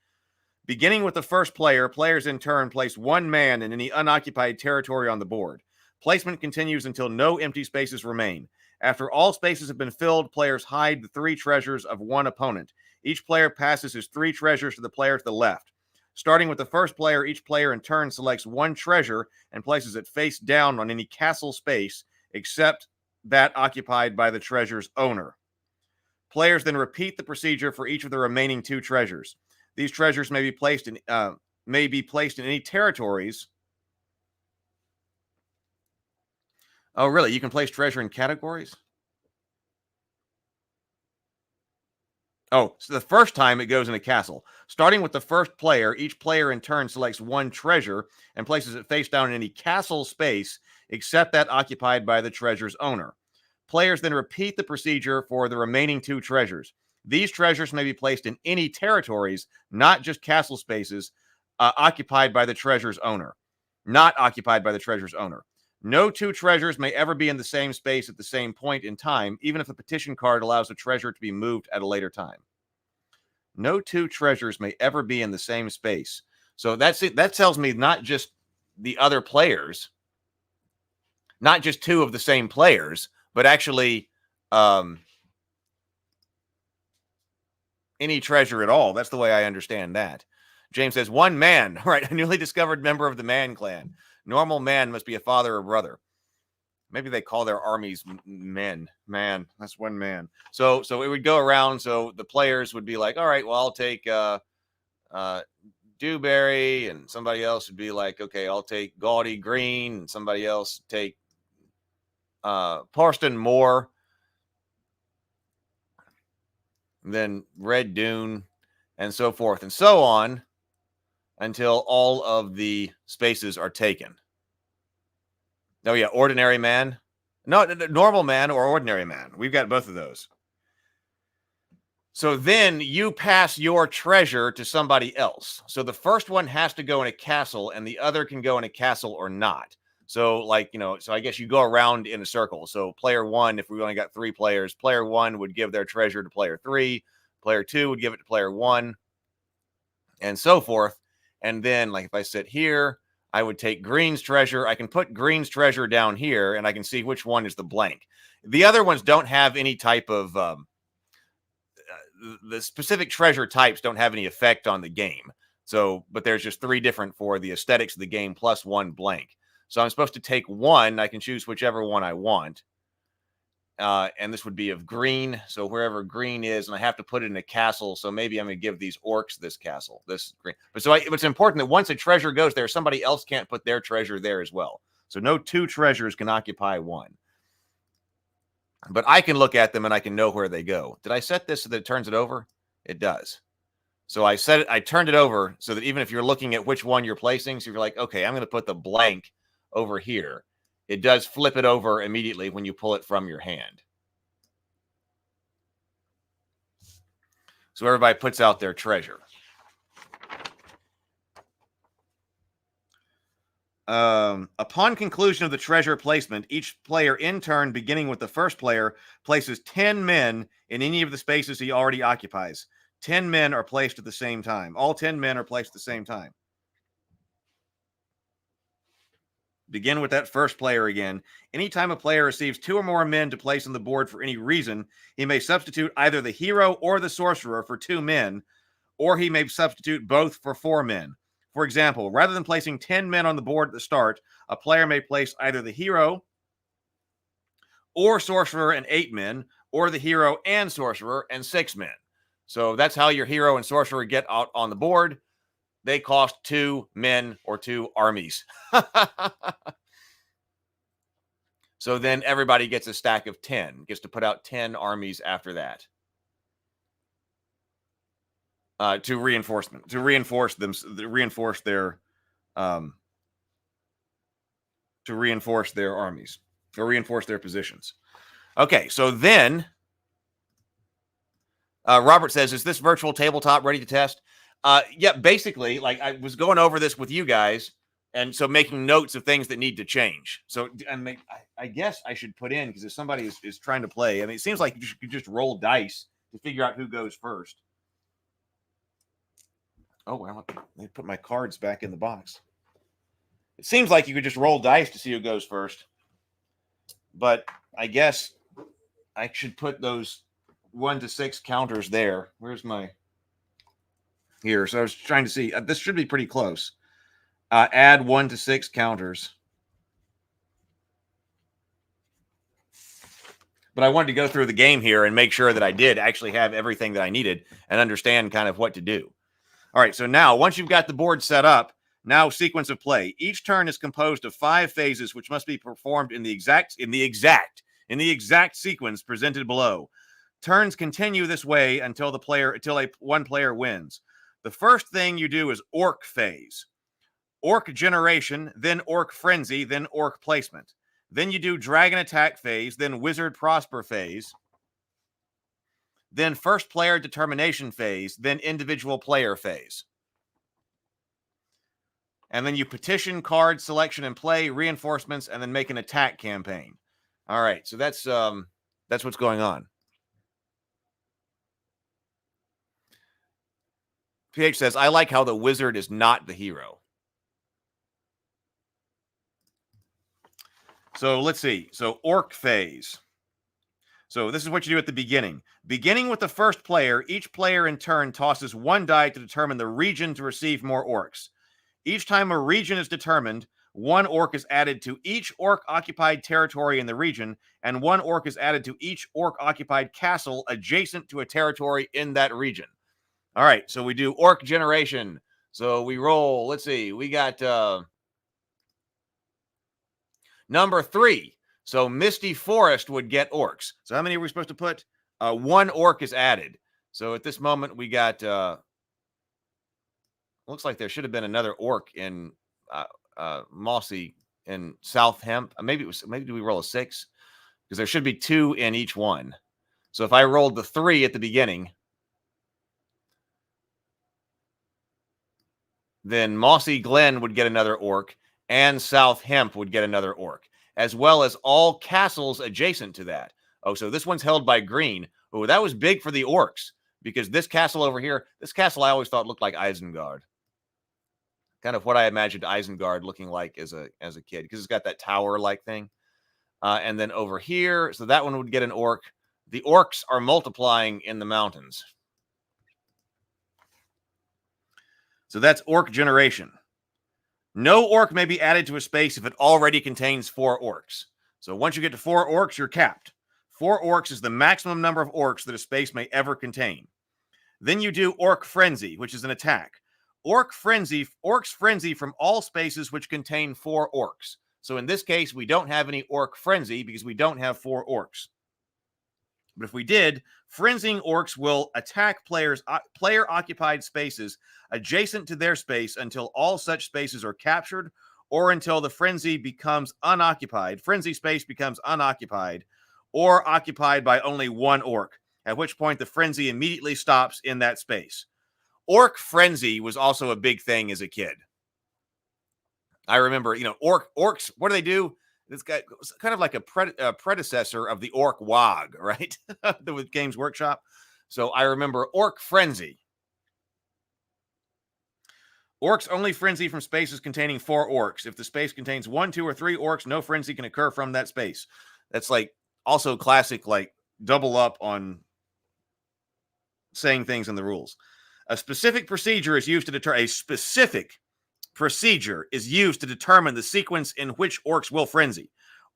Speaker 1: Beginning with the first player, players in turn place 1 man in any unoccupied territory on the board. Placement continues until no empty spaces remain. After all spaces have been filled, players hide the 3 treasures of 1 opponent. Each player passes his 3 treasures to the player to the left. Starting with the first player, each player in turn selects 1 treasure and places it face down on any castle space except that occupied by the treasure's owner. Players then repeat the procedure for each of the remaining 2 treasures. These treasures may be placed in any territories. Oh, really? You can place treasure in categories? Oh, so the first time it goes in a castle. Starting with the first player, each player in turn selects 1 treasure and places it face down in any castle space except that occupied by the treasure's owner. Players then repeat the procedure for the remaining 2 treasures. These treasures may be placed in any territories, not just castle spaces, occupied by the treasure's owner. Not occupied by the treasure's owner. No 2 treasures may ever be in the same space at the same point in time, even if the petition card allows a treasure to be moved at a later time. No 2 treasures may ever be in the same space. So that's it. That tells me not just the other players, not just 2 of the same players, but actually any treasure at all. That's the way I understand that. James says, 1 man, right? A newly discovered member of the Man clan. Normal man must be a father or brother. Maybe they call their armies men. Man, that's 1 man. So it would go around. So the players would be like, all right, well, I'll take Dewberry, and somebody else would be like, okay, I'll take Gaudy Green, and somebody else take Parston Moore, and then Red Dune, and so forth and so on, until all of the spaces are taken. Oh, yeah, ordinary man. No, normal man or ordinary man. We've got both of those. So then you pass your treasure to somebody else. So the first one has to go in a castle and the other can go in a castle or not. So like, so I guess you go around in a circle. So player 1, if we only got 3 players, player 1 would give their treasure to player 3, player 2 would give it to player 1, and so forth. And then like if I sit here, I would take green's treasure. I can put green's treasure down here and I can see which one is the blank. The other ones don't have any type of the specific treasure types don't have any effect on the game. So, but there's just 3 different for the aesthetics of the game plus 1 blank. So I'm supposed to take 1. I can choose whichever one I want. And this would be of green. So wherever green is, and I have to put it in a castle. So maybe I'm going to give these orcs this castle, this green. But so it's important that once a treasure goes there, somebody else can't put their treasure there as well. So no 2 treasures can occupy 1. But I can look at them and I can know where they go. Did I set this so that it turns it over? It does. So I turned it over so that even if you're looking at which one you're placing, so you're like, okay, I'm going to put the blank over here. It does flip it over immediately when you pull it from your hand. So everybody puts out their treasure. Upon conclusion of the treasure placement, each player in turn, beginning with the first player, places 10 men in any of the spaces he already occupies. 10 men are placed at the same time. All 10 men are placed at the same time. Begin with that first player again. Anytime a player receives 2 or more men to place on the board for any reason, he may substitute either the hero or the sorcerer for 2 men, or he may substitute both for 4 men. For example, rather than placing 10 men on the board at the start, a player may place either the hero or sorcerer and 8 men, or the hero and sorcerer and 6 men. So that's how your hero and sorcerer get out on the board. They cost 2 men or 2 armies. So then everybody gets a stack of 10, gets to put out 10 armies after that. To reinforce their armies, or reinforce their positions. Okay, so then Robert says, is this virtual tabletop ready to test? Yeah, basically, like I was going over this with you guys, and so making notes of things that need to change. So I guess I should put in, because if somebody is trying to play, I mean, it seems like you could just roll dice to figure out who goes first. Oh, well, let me put my cards back in the box. It seems like you could just roll dice to see who goes first. But I guess I should put those 1 to 6 counters there. Where's my... Here. So I was trying to see. This should be pretty close. Add 1 to 6 counters. But I wanted to go through the game here and make sure that I did actually have everything that I needed and understand kind of what to do. All right, so now once you've got the board set up, now sequence of play. Each turn is composed of 5 phases, which must be performed in the exact sequence presented below. Turns continue this way until one player wins. The first thing you do is orc phase. Orc generation, then orc frenzy, then orc placement. Then you do dragon attack phase, then wizard prosper phase. Then first player determination phase, then individual player phase. And then you petition, card selection and play, reinforcements, and then make an attack campaign. All right, so that's what's going on. PH says, I like how the wizard is not the hero. So let's see. So orc phase. So this is what you do at the beginning. Beginning with the first player, each player in turn tosses 1 die to determine the region to receive more orcs. Each time a region is determined, 1 orc is added to each orc-occupied territory in the region, and 1 orc is added to each orc-occupied castle adjacent to a territory in that region. All right, so we do orc generation. So we roll, let's see, we got number 3. So Misty Forest would get orcs. So how many are we supposed to put? 1 orc is added. So at this moment, we got, looks like there should have been another orc in Mossy in South Hemp. Maybe do we roll a 6? Because there should be 2 in each one. So if I rolled the 3 at the beginning, then Mossy Glen would get another orc, and South Hemp would get another orc, as well as all castles adjacent to that. Oh, so this one's held by green. Oh, that was big for the orcs, because this castle over here, this castle I always thought looked like Isengard. Kind of what I imagined Isengard looking like as a kid, because it's got that tower-like thing. And then over here, so that one would get an orc. The orcs are multiplying in the mountains. So that's orc generation. No orc may be added to a space if it already contains 4 orcs. So once you get to 4 orcs, you're capped. 4 orcs is the maximum number of orcs that a space may ever contain. Then you do Orc Frenzy, which is an attack. Orcs frenzy from all spaces which contain 4 orcs. So in this case, we don't have any Orc Frenzy because we don't have 4 orcs. But if we did, frenzying orcs will attack player-occupied spaces adjacent to their space until all such spaces are captured or until the frenzy becomes unoccupied. Frenzy space becomes unoccupied or occupied by only 1 orc, at which point the frenzy immediately stops in that space. Orc Frenzy was also a big thing as a kid. I remember, orcs, what do? This guy was kind of like a predecessor of the Orc Wog, right? With Games Workshop. So I remember Orc Frenzy. Orcs only frenzy from spaces containing 4 orcs. If the space contains 1, 2, or 3 orcs, no frenzy can occur from that space. That's like also classic, like double up on saying things in the rules. A specific procedure is used to determine the sequence in which orcs will frenzy.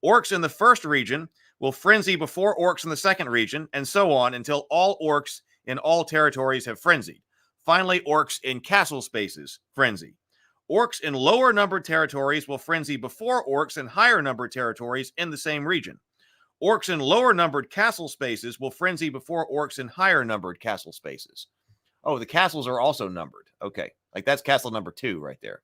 Speaker 1: Orcs in the first region will frenzy before orcs in the second region, and so on until all orcs in all territories have frenzied. Finally, orcs in castle spaces frenzy. Orcs in lower numbered territories will frenzy before orcs in higher numbered territories in the same region. Orcs in lower numbered castle spaces will frenzy before orcs in higher numbered castle spaces. Oh, the castles are also numbered. Okay, like that's castle number 2 right there.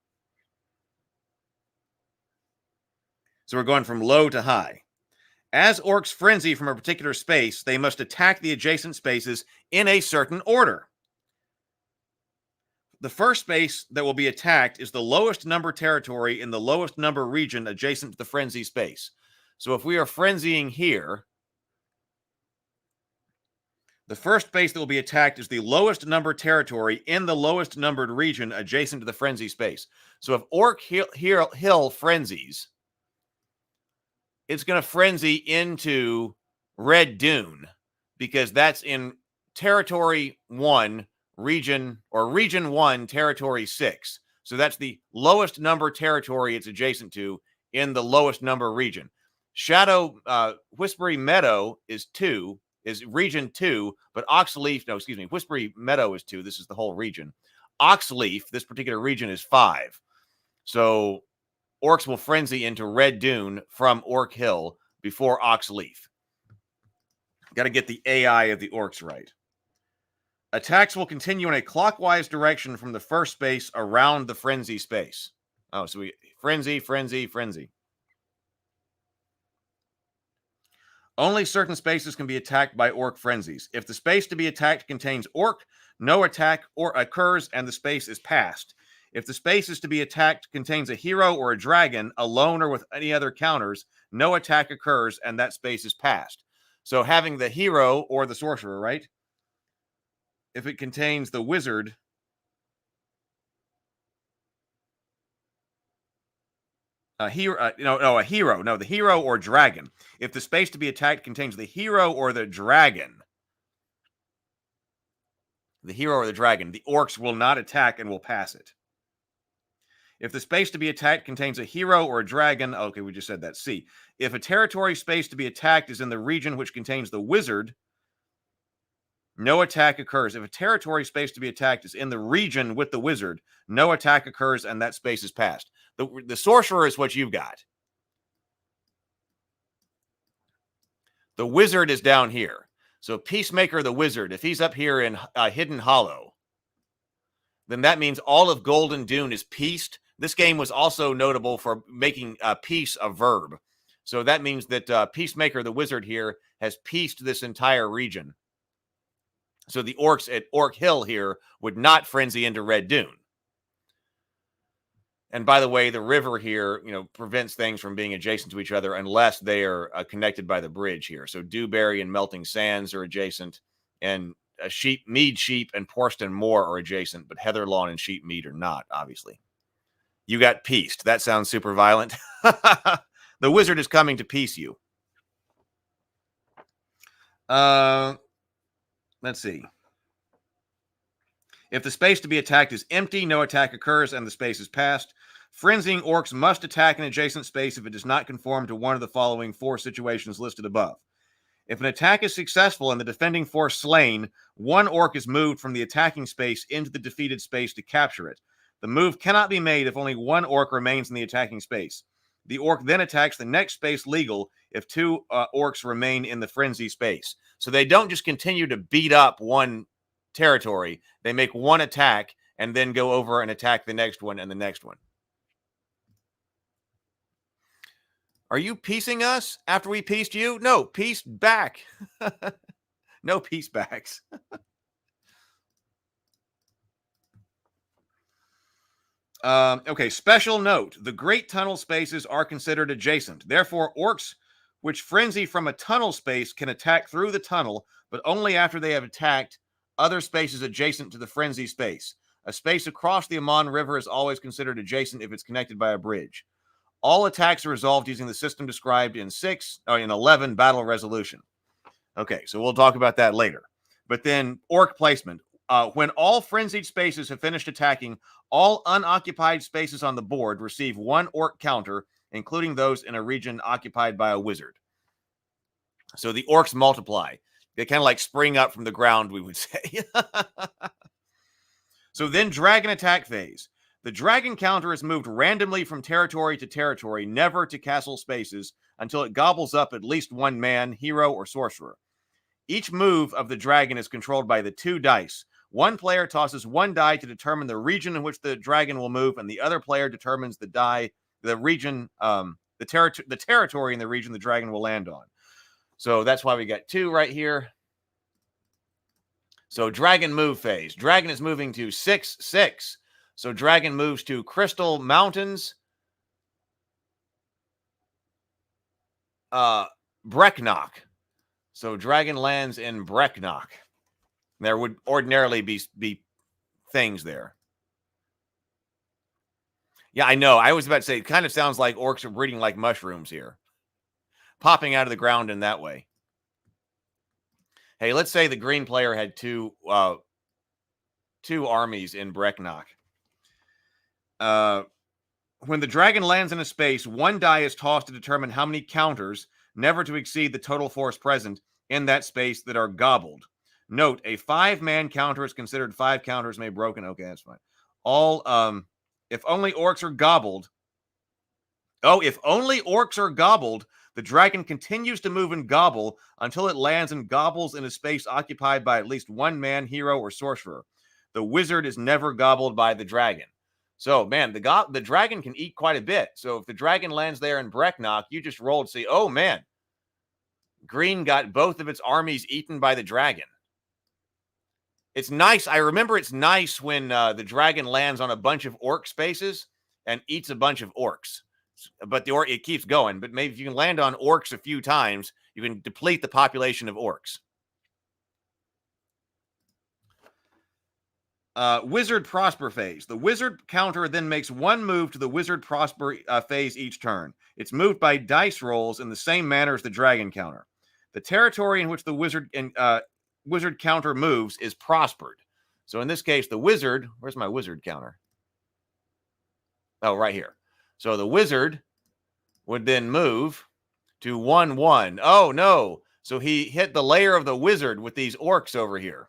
Speaker 1: So we're going from low to high. As orcs frenzy from a particular space, they must attack the adjacent spaces in a certain order. The first space that will be attacked is the lowest number territory in the lowest number region adjacent to the frenzy space. So if we are frenzying here, the first space that will be attacked is the lowest number territory in the lowest numbered region adjacent to the frenzy space. So if Orc Hill frenzies, it's going to frenzy into Red Dune because that's in Territory 1, Region 1, Territory 6. So that's the lowest number territory it's adjacent to in the lowest number region. Whispery Meadow is Region 2, but Whispery Meadow is 2. This is the whole region. Oxleaf, this particular region, is 5. So orcs will frenzy into Red Dune from Orc Hill before Oxleaf. Got to get the AI of the orcs right. Attacks will continue in a clockwise direction from the first space around the frenzy space. Oh, so we frenzy. Only certain spaces can be attacked by orc frenzies. If the space to be attacked contains orc, no attack or occurs and the space is passed. If the space is to be attacked contains a hero or a dragon, alone or with any other counters, no attack occurs and that space is passed. So having the hero or the sorcerer, right? If it contains the wizard, the hero or dragon. If the space to be attacked contains the hero or the dragon, the orcs will not attack and will pass it. If the space to be attacked contains a hero or a dragon, okay, we just said that. C. If a territory space to be attacked is in the region which contains the wizard, no attack occurs. If a territory space to be attacked is in the region with the wizard, no attack occurs and that space is passed. The sorcerer is what you've got. The wizard is down here. So Peacemaker the wizard, if he's up here in Hidden Hollow, then that means all of Golden Dune is pieced. This game was also notable for making peace a verb. So that means that Peacemaker the wizard here has pieced this entire region. So the orcs at Orc Hill here would not frenzy into Red Dune. And by the way, the river here, prevents things from being adjacent to each other unless they are connected by the bridge here. So Dewberry and Melting Sands are adjacent, and Mead Sheep and Porston Moor are adjacent, but Heather Lawn and Sheep Mead are not, obviously. You got pieced. That sounds super violent. The wizard is coming to piece you. Let's see. If the space to be attacked is empty, no attack occurs and the space is passed. Frenzying orcs must attack an adjacent space if it does not conform to one of the following 4 situations listed above. If an attack is successful and the defending force slain, one orc is moved from the attacking space into the defeated space to capture it. The move cannot be made if only one orc remains in the attacking space. The orc then attacks the next space legal if 2 orcs remain in the frenzy space. So they don't just continue to beat up one territory. They make one attack and then go over and attack the next one and the next one. Are you piecing us after we pieced you? No, piece back. No piece backs. Okay, special note. The great tunnel spaces are considered adjacent. Therefore, orcs which frenzy from a tunnel space can attack through the tunnel, but only after they have attacked other spaces adjacent to the frenzy space. A space across the Amman River is always considered adjacent if it's connected by a bridge. All attacks are resolved using the system described in 11 battle resolution. Okay, so we'll talk about that later. But then orc placement. When all frenzied spaces have finished attacking, all unoccupied spaces on the board receive 1 orc counter, including those in a region occupied by a wizard. So the orcs multiply. They kind of like spring up from the ground, we would say. So then dragon attack phase. The dragon counter is moved randomly from territory to territory, never to castle spaces, until it gobbles up at least 1 man, hero, or sorcerer. Each move of the dragon is controlled by the 2 dice. One player tosses 1 die to determine the region in which the dragon will move, and the other player determines the region, the territory in the region the dragon will land on. So that's why we got 2 right here. So dragon move phase. Dragon is moving to 6/6. So dragon moves to Crystal Mountains, Brecknock. So dragon lands in Brecknock. There would ordinarily be things there. Yeah, I know. I was about to say, it kind of sounds like orcs are breeding like mushrooms here. Popping out of the ground in that way. Hey, let's say the green player had 2 armies in Brecknock. When the dragon lands in a space, 1 die is tossed to determine how many counters, never to exceed the total force present in that space, that are gobbled. Note, a 5-man counter is considered 5 counters may be broken. Okay, that's fine. If only orcs are gobbled. Oh, if only orcs are gobbled, the dragon continues to move and gobble until it lands and gobbles in a space occupied by at least 1 man, hero, or sorcerer. The wizard is never gobbled by the dragon. So, man, the dragon can eat quite a bit. So if the dragon lands there in Brecknock, you just roll to see, oh, man, green got both of its armies eaten by the dragon. It's nice. I remember it's nice when the dragon lands on a bunch of orc spaces and eats a bunch of orcs. But it keeps going. But maybe if you can land on orcs a few times, you can deplete the population of orcs. Wizard Prosper phase. The wizard counter then makes 1 move to the wizard Prosper phase each turn. It's moved by dice rolls in the same manner as the dragon counter. The territory in which the wizard counter moves is prospered. So in this case, the wizard, where's my wizard counter? Oh, right here. So the wizard would then move to 1/1. Oh, no. So he hit the layer of the wizard with these orcs over here.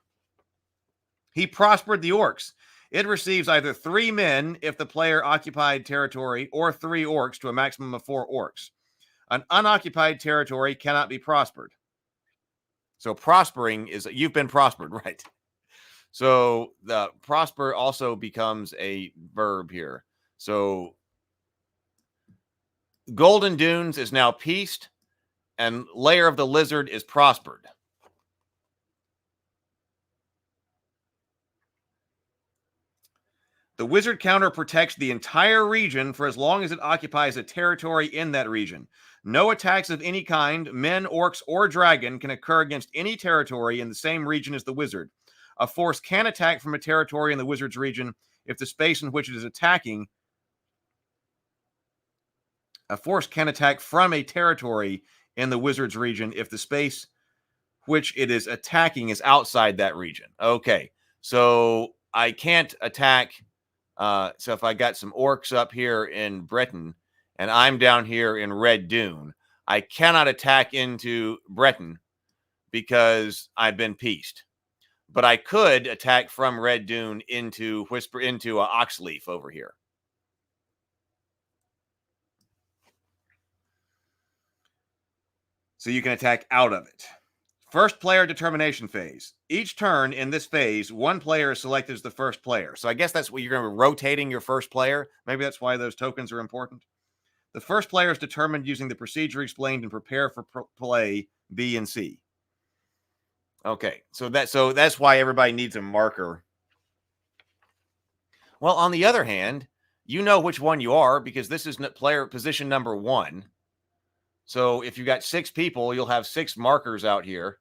Speaker 1: He prospered the orcs. It receives either 3 men if the player occupied territory, or 3 orcs to a maximum of 4 orcs. An unoccupied territory cannot be prospered. So prospering is, you've been prospered, right? So the prosper also becomes a verb here. So Golden Dunes is now pieced, and Lair of the Lizard is prospered. The wizard counter protects the entire region for as long as it occupies a territory in that region. No attacks of any kind, men, orcs, or dragon, can occur against any territory in the same region as the wizard. A force can attack from a territory in the wizard's region if the space in which it is attacking. A force can attack from a territory in the wizard's region if the space which it is attacking is outside that region. Okay, so I can't attack. So if I got some orcs up here in Britain and I'm down here in Red Dune, I cannot attack into Britain because I've been pieced. But I could attack from Red Dune into Oxleaf over here. So you can attack out of it. First player determination phase. Each turn in this phase, one player is selected as the first player. So I guess that's what you're going to be rotating your first player. Maybe that's why those tokens are important. The first player is determined using the procedure explained in Prepare for Play B and C. Okay, so that's why everybody needs a marker. Well, on the other hand, you know which one you are because this is player position number 1. So if you got 6 people, you'll have 6 markers out here.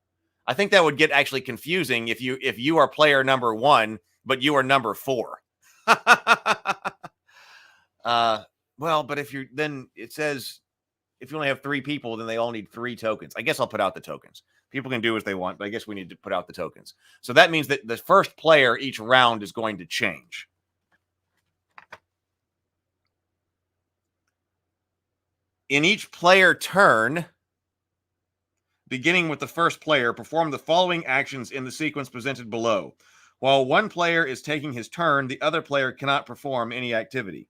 Speaker 1: I think that would get actually confusing if you are player number 1, but you are number 4. Well, but then it says if you only have 3 people, then they all need 3 tokens. I guess I'll put out the tokens. People can do as they want, but I guess we need to put out the tokens. So that means that the first player each round is going to change. In each player turn, beginning with the first player, perform the following actions in the sequence presented below. While one player is taking his turn, the other player cannot perform any activity.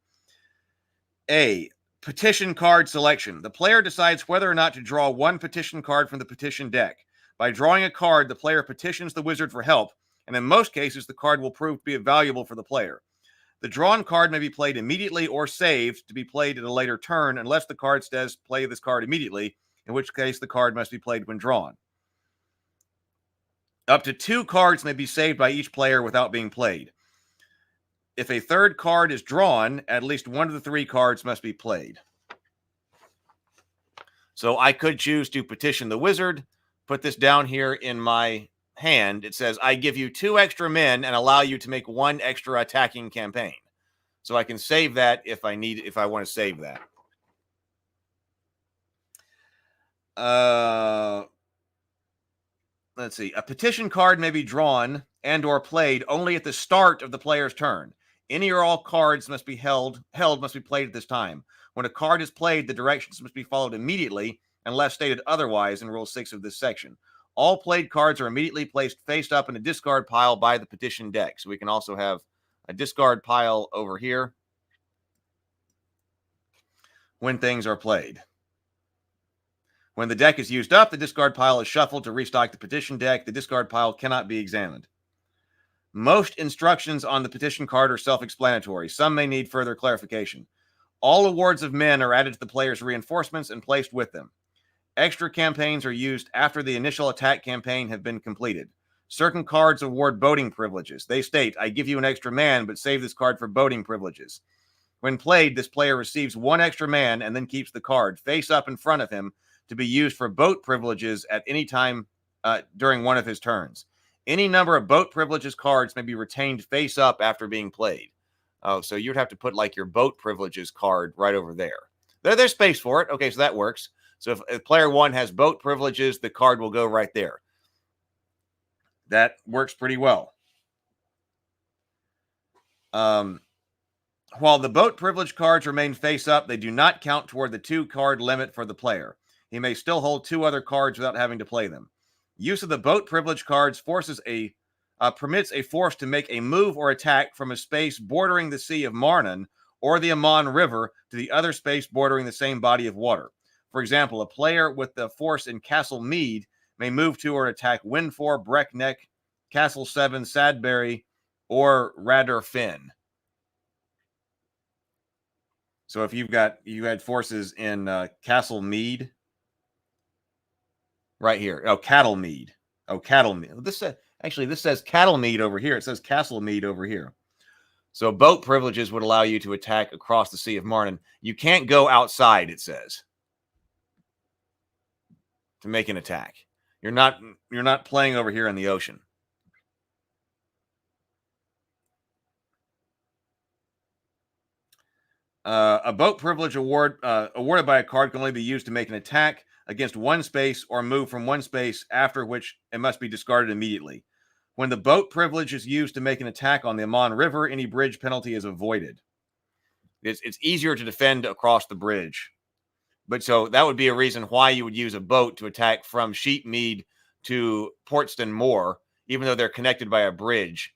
Speaker 1: A. Petition card selection. The player decides whether or not to draw one petition card from the petition deck. By drawing a card, the player petitions the wizard for help, and in most cases, the card will prove to be valuable for the player. The drawn card may be played immediately or saved to be played at a later turn unless the card says play this card immediately, in which case the card must be played when drawn. Up to 2 cards may be saved by each player without being played. If a third card is drawn, at least one of the 3 cards must be played. So I could choose to petition the wizard, put this down here in my hand. It says, I give you 2 extra men and allow you to make 1 extra attacking campaign. So I can save that if I want to save that. Let's see. A petition card may be drawn and or played only at the start of the player's turn. Any or all cards must be must be played at this time. When a card is played, the directions must be followed immediately unless stated otherwise in Rule 6 of this section. All played cards are immediately placed face up in a discard pile by the petition deck. So we can also have a discard pile over here when things are played. When the deck is used up, the discard pile is shuffled to restock the petition deck. The discard pile cannot be examined. Most instructions on the petition card are self-explanatory. Some may need further clarification. All awards of men are added to the player's reinforcements and placed with them. Extra campaigns are used after the initial attack campaign have been completed. Certain cards award boating privileges. They state, I give you an extra man, but save this card for boating privileges. When played, this player receives 1 extra man and then keeps the card face up in front of him to be used for boat privileges at any time during one of his turns. Any number of boat privileges cards may be retained face up after being played. Oh, so you'd have to put like your boat privileges card right over there. There's space for it. Okay, so that works. So if player 1 has boat privileges, the card will go right there. That works pretty well. While the boat privilege cards remain face up, they do not count toward the 2 card limit for the player. He may still hold 2 other cards without having to play them. Use of the boat privilege cards permits a force to make a move or attack from a space bordering the Sea of Marnan or the Amman River to the other space bordering the same body of water. For example, a player with the force in Castle Mead may move to or attack Windfor, Breckneck, Castle 7, Sadbury, or Radar Finn. So if you had forces in Castle Mead, right here. Oh, Cattle Mead. Oh, Cattle Mead. This says Cattle Mead over here. It says Castle Mead over here. So boat privileges would allow you to attack across the Sea of Marnin. You can't go outside, it says, to make an attack. You're not playing over here in the ocean. A boat privilege awarded by a card can only be used to make an attack against one space or move from one space, after which it must be discarded immediately. When the boat privilege is used to make an attack on the Amman River, any bridge penalty is avoided. It's easier to defend across the bridge. But so that would be a reason why you would use a boat to attack from Sheepmead to Portston Moor, even though they're connected by a bridge.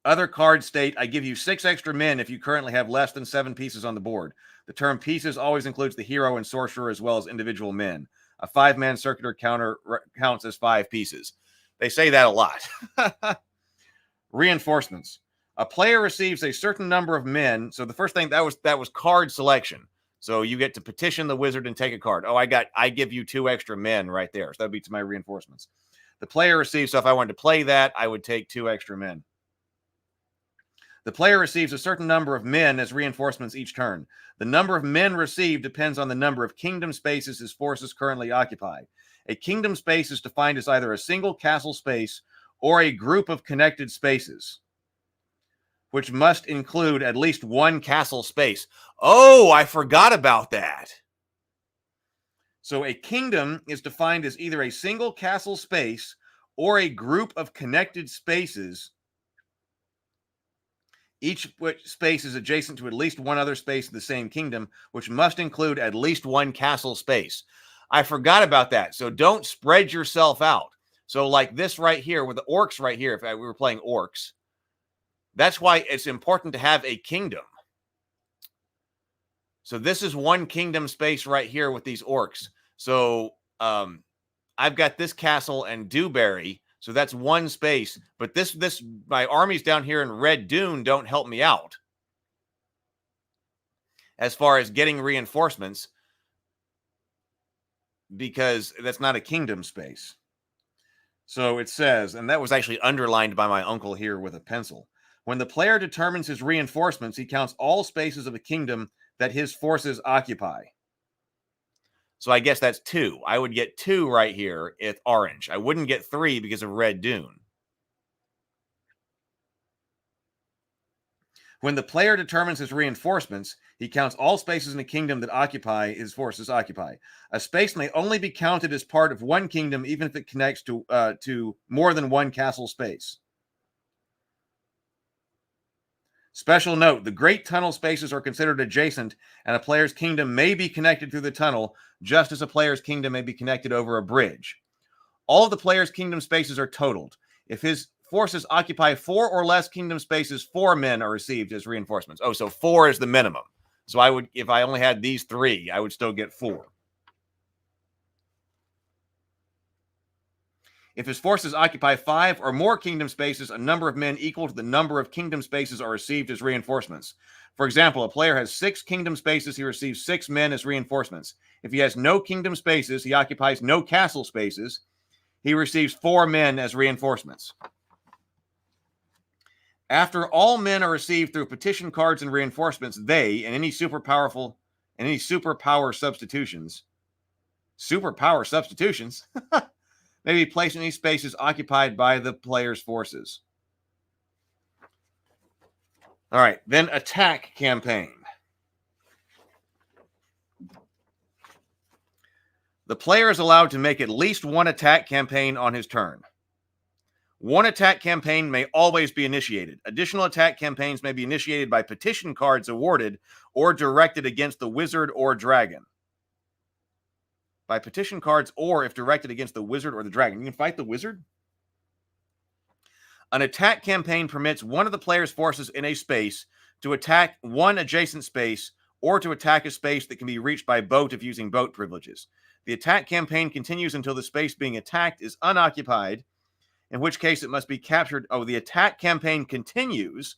Speaker 1: Other cards state, I give you 6 extra men if you currently have less than 7 pieces on the board. The term pieces always includes the hero and sorcerer as well as individual men. A 5-man circular counter counts as 5 pieces. They say that a lot. Reinforcements. A player receives a certain number of men. So the first thing, that was card selection. So you get to petition the wizard and take a card. Oh, I give you 2 extra men right there. So that would be to my reinforcements. The player receives, so if I wanted to play that, I would take 2 extra men. The player receives a certain number of men as reinforcements each turn. The number of men received depends on the number of kingdom spaces his forces currently occupy. A kingdom space is defined as either a single castle space or a group of connected spaces, which must include at least one castle space. Oh, I forgot about that. So a kingdom is defined as either a single castle space or a group of connected spaces, each space is adjacent to at least one other space of the same kingdom, which must include at least one castle space. I forgot about that. So don't spread yourself out. So like this right here with the orcs right here, if we were playing orcs, that's why it's important to have a kingdom. So this is one kingdom space right here with these orcs. So I've got this castle and Dewberry. So that's one space, but my armies down here in Red Dune don't help me out as far as getting reinforcements, because that's not a kingdom space. So it says, and that was actually underlined by my uncle here with a pencil. When the player determines his reinforcements, he counts all spaces of a kingdom that his forces occupy. So I guess that's 2. I would get 2 right here if orange. I wouldn't get 3 because of Red Dune. When the player determines his reinforcements, he counts all spaces in a kingdom that his forces occupy. A space may only be counted as part of one kingdom, even if it connects to more than one castle space. Special note, the great tunnel spaces are considered adjacent, and a player's kingdom may be connected through the tunnel, just as a player's kingdom may be connected over a bridge. All of the player's kingdom spaces are totaled. If his forces occupy 4 or less kingdom spaces, 4 men are received as reinforcements. Oh, so 4 is the minimum. So if I only had these 3, I would still get 4. If his forces occupy 5 or more kingdom spaces, a number of men equal to the number of kingdom spaces are received as reinforcements. For example, a player has 6 kingdom spaces, he receives 6 men as reinforcements. If he has no kingdom spaces, he occupies no castle spaces, he receives 4 men as reinforcements. After all men are received through petition cards and reinforcements, they, and any superpower substitutions, may be placed in these spaces occupied by the player's forces. All right, then attack campaign. The player is allowed to make at least one attack campaign on his turn. One attack campaign may always be initiated. Additional attack campaigns may be initiated by petition cards awarded or directed against the wizard or dragon. By petition cards, or if directed against the wizard or the dragon. You can fight the wizard. An attack campaign permits one of the player's forces in a space to attack one adjacent space or to attack a space that can be reached by boat if using boat privileges. The attack campaign continues until the space being attacked is unoccupied, in which case it must be captured. Oh, the attack campaign continues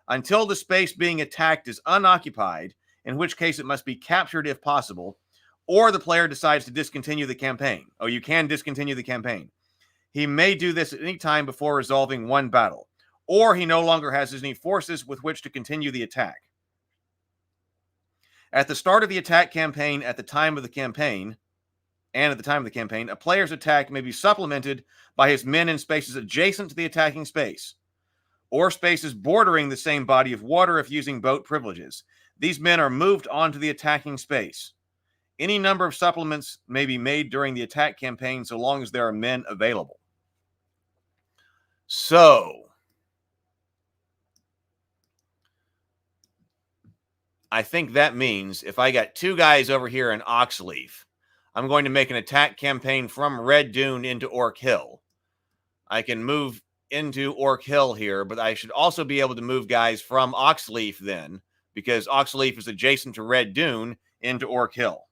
Speaker 1: until the space being attacked is unoccupied, in which case it must be captured if possible, or the player decides to discontinue the campaign. Oh, you can discontinue the campaign. He may do this at any time before resolving one battle. or he no longer has any forces with which to continue the attack. At the start of the attack campaign, at the time of the campaign, a player's attack may be supplemented by his men in spaces adjacent to the attacking space, or spaces bordering the same body of water if using boat privileges. These men are moved onto the attacking space. Any number of supplements may be made during the attack campaign so long as there are men available. So, I think that means if I got 2 guys over here in Oxleaf, I'm going to make an attack campaign from Red Dune into Orc Hill. I can move into Orc Hill here, but I should also be able to move guys from Oxleaf then, because Oxleaf is adjacent to Red Dune, into Orc Hill.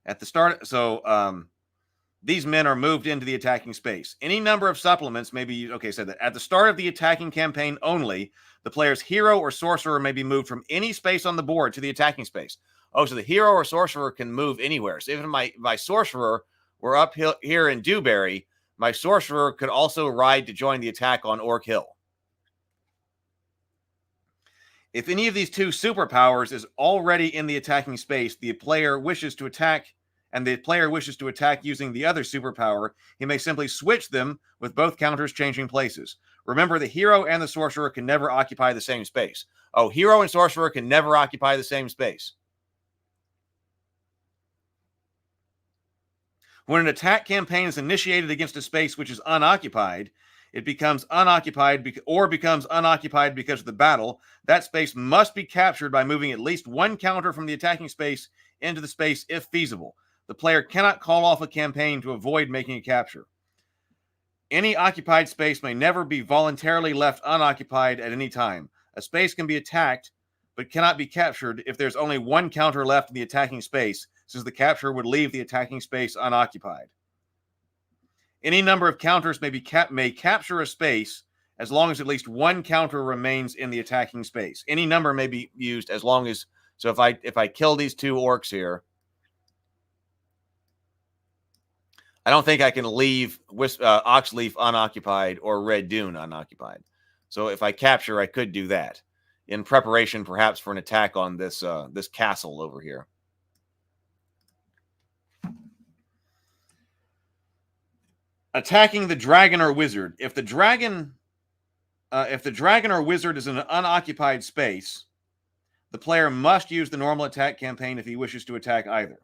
Speaker 1: At the start, so these men are moved into the attacking space. Any number of supplements may be used. Okay, so that at the start of the attacking campaign only, the player's hero or sorcerer may be moved from any space on the board to the attacking space. Oh, so the hero or sorcerer can move anywhere. So even my sorcerer were up here in Dewberry, my sorcerer could also ride to join the attack on Orc Hill. If any of these 2 superpowers is already in the attacking space, the player wishes to attack using the other superpower, he may simply switch them with both counters changing places. Remember, the hero and the sorcerer can never occupy the same space. Oh, hero and sorcerer can never occupy the same space. When an attack campaign is initiated against a space which is unoccupied, it becomes unoccupied because of the battle. That space must be captured by moving at least 1 counter from the attacking space into the space if feasible. The player cannot call off a campaign to avoid making a capture. Any occupied space may never be voluntarily left unoccupied at any time. A space can be attacked, but cannot be captured if there's only 1 counter left in the attacking space, since the capture would leave the attacking space unoccupied. Any number of counters may capture a space as long as at least 1 counter remains in the attacking space. Any number may be used as long as, so if I kill these 2 orcs here, I don't think I can leave Oxleaf unoccupied or Red Dune unoccupied. So if I capture, I could do that in preparation perhaps for an attack on this this castle over here. Attacking the dragon or wizard. If the dragon or wizard is in an unoccupied space, the player must use the normal attack campaign if he wishes to attack either.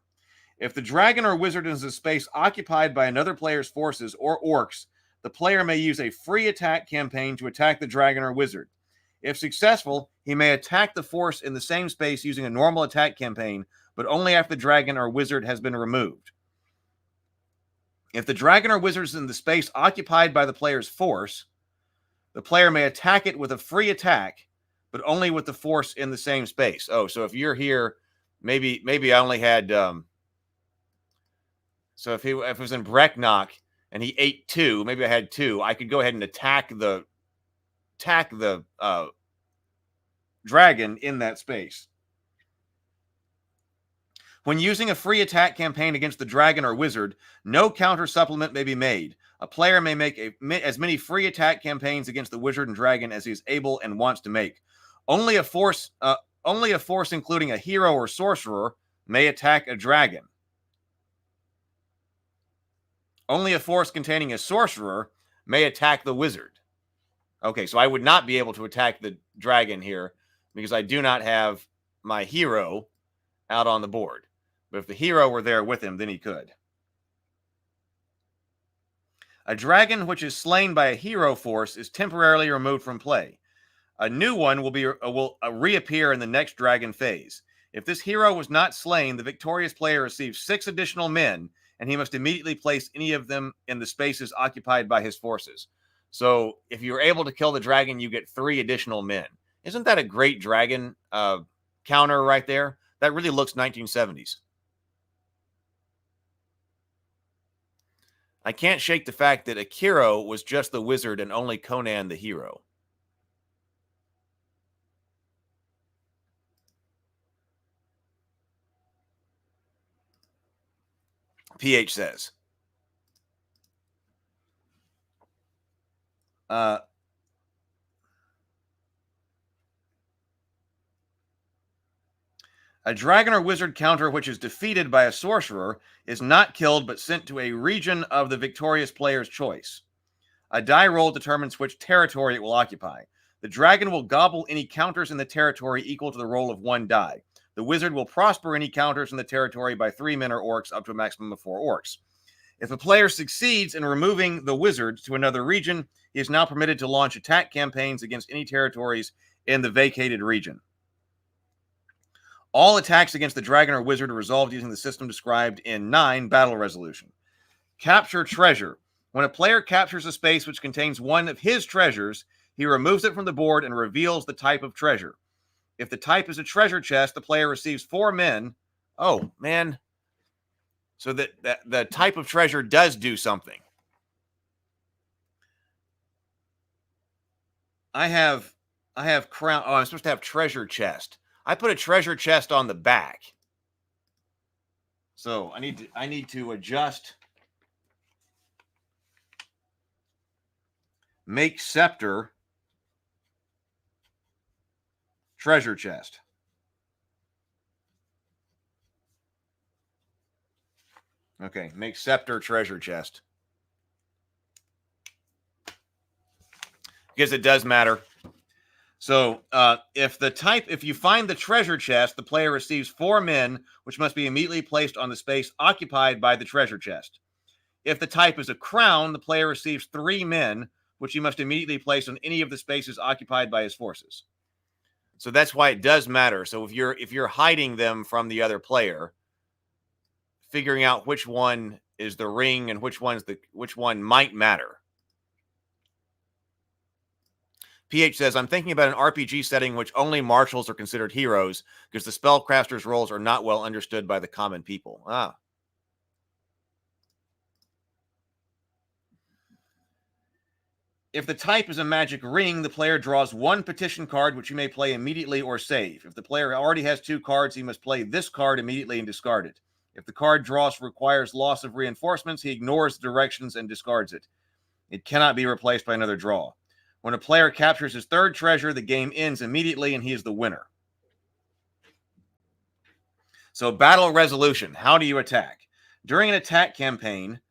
Speaker 1: If the dragon or wizard is a space occupied by another player's forces or orcs, the player may use a free attack campaign to attack the dragon or wizard. If successful, he may attack the force in the same space using a normal attack campaign, but only after the dragon or wizard has been removed. If the dragon or wizard is in the space occupied by the player's force, the player may attack it with a free attack, but only with the force in the same space. Oh, so if you're here, maybe I only had... So if it was in Brecknock and he ate 2, maybe I had 2, I could go ahead and attack the dragon in that space. When using a free attack campaign against the dragon or wizard, no counter supplement may be made. A player may make as many free attack campaigns against the wizard and dragon as he is able and wants to make. Only a force including a hero or sorcerer may attack a dragon. Only a force containing a sorcerer may attack the wizard. Okay, so I would not be able to attack the dragon here because I do not have my hero out on the board. But if the hero were there with him, then he could. A dragon which is slain by a hero force is temporarily removed from play. A new one will reappear in the next dragon phase. If this hero was not slain, the victorious player receives 6 additional men, and he must immediately place any of them in the spaces occupied by his forces. So if you're able to kill the dragon, you get 3 additional men. Isn't that a great dragon counter right there? That really looks 1970s. I can't shake the fact that Akiro was just the wizard and only Conan the hero. PH says. A dragon or wizard counter which is defeated by a sorcerer is not killed but sent to a region of the victorious player's choice. A die roll determines which territory it will occupy. The dragon will gobble any counters in the territory equal to the roll of 1 die. The wizard will prosper any counters in the territory by 3 men or orcs up to a maximum of 4 orcs. If a player succeeds in removing the wizard to another region, he is now permitted to launch attack campaigns against any territories in the vacated region. All attacks against the dragon or wizard are resolved using the system described in 9 Battle Resolution. Capture treasure. When a player captures a space which contains one of his treasures, he removes it from the board and reveals the type of treasure. If the type is a treasure chest, the player receives 4 men. Oh, man. So that the type of treasure does do something. I have crown. Oh, I'm supposed to have treasure chest. I put a treasure chest on the back. So I need to adjust. Make scepter treasure chest. Okay, make scepter treasure chest. Because it does matter. So if you find the treasure chest, the player receives 4 men, which must be immediately placed on the space occupied by the treasure chest. If the type is a crown, the player receives 3 men, which he must immediately place on any of the spaces occupied by his forces. So that's why it does matter. So if you're hiding them from the other player, figuring out which one is the ring and which one might matter. PH says, I'm thinking about an RPG setting in which only marshals are considered heroes because the spellcrafters' roles are not well understood by the common people. Ah. If the type is a magic ring, the player draws 1 petition card, which he may play immediately or save. If the player already has 2 cards, he must play this card immediately and discard it. If the card draws requires loss of reinforcements, he ignores the directions and discards it. It cannot be replaced by another draw. When a player captures his 3rd treasure, the game ends immediately and he is the winner. So battle resolution. How do you attack? During an attack campaign,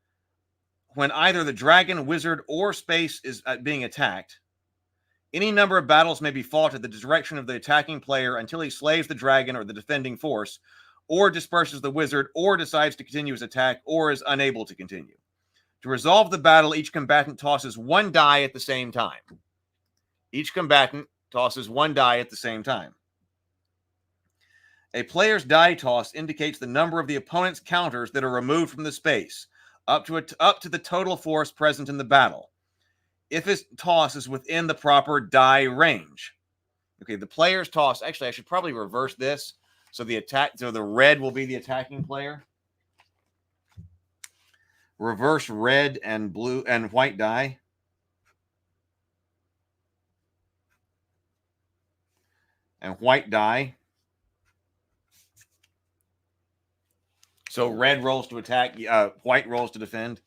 Speaker 1: when either the dragon, wizard, or space is being attacked, any number of battles may be fought at the direction of the attacking player until he slays the dragon or the defending force, or disperses the wizard, or decides to continue his attack, or is unable to continue. To resolve the battle, each combatant tosses 1 die at the same time. Each combatant tosses 1 die at the same time. A player's die toss indicates the number of the opponent's counters that are removed from the space, up to the total force present in the battle, if his toss is within the proper die range. Okay, the player's toss. Actually, I should probably reverse this. So the red will be the attacking player. Reverse red and blue and white die. And white die. So red rolls to attack, white rolls to defend.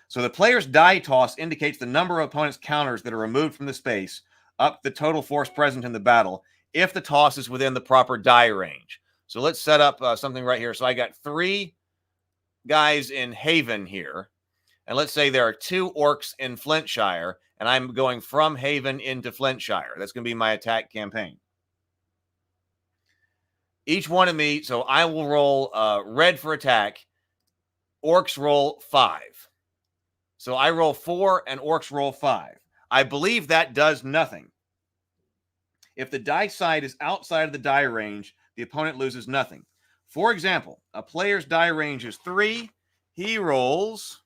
Speaker 1: So the player's die toss indicates the number of opponent's counters that are removed from the space, up the total force present in the battle, if the toss is within the proper die range. So let's set up something right here. So I got 3 guys in Haven here. And let's say there are 2 orcs in Flintshire, and I'm going from Haven into Flintshire. That's going to be my attack campaign. Each one of me, so I will roll red for attack. Orcs roll 5. So I roll 4 and orcs roll 5. I believe that does nothing. If the die side is outside of the die range, the opponent loses nothing. For example, a player's die range is 3. He rolls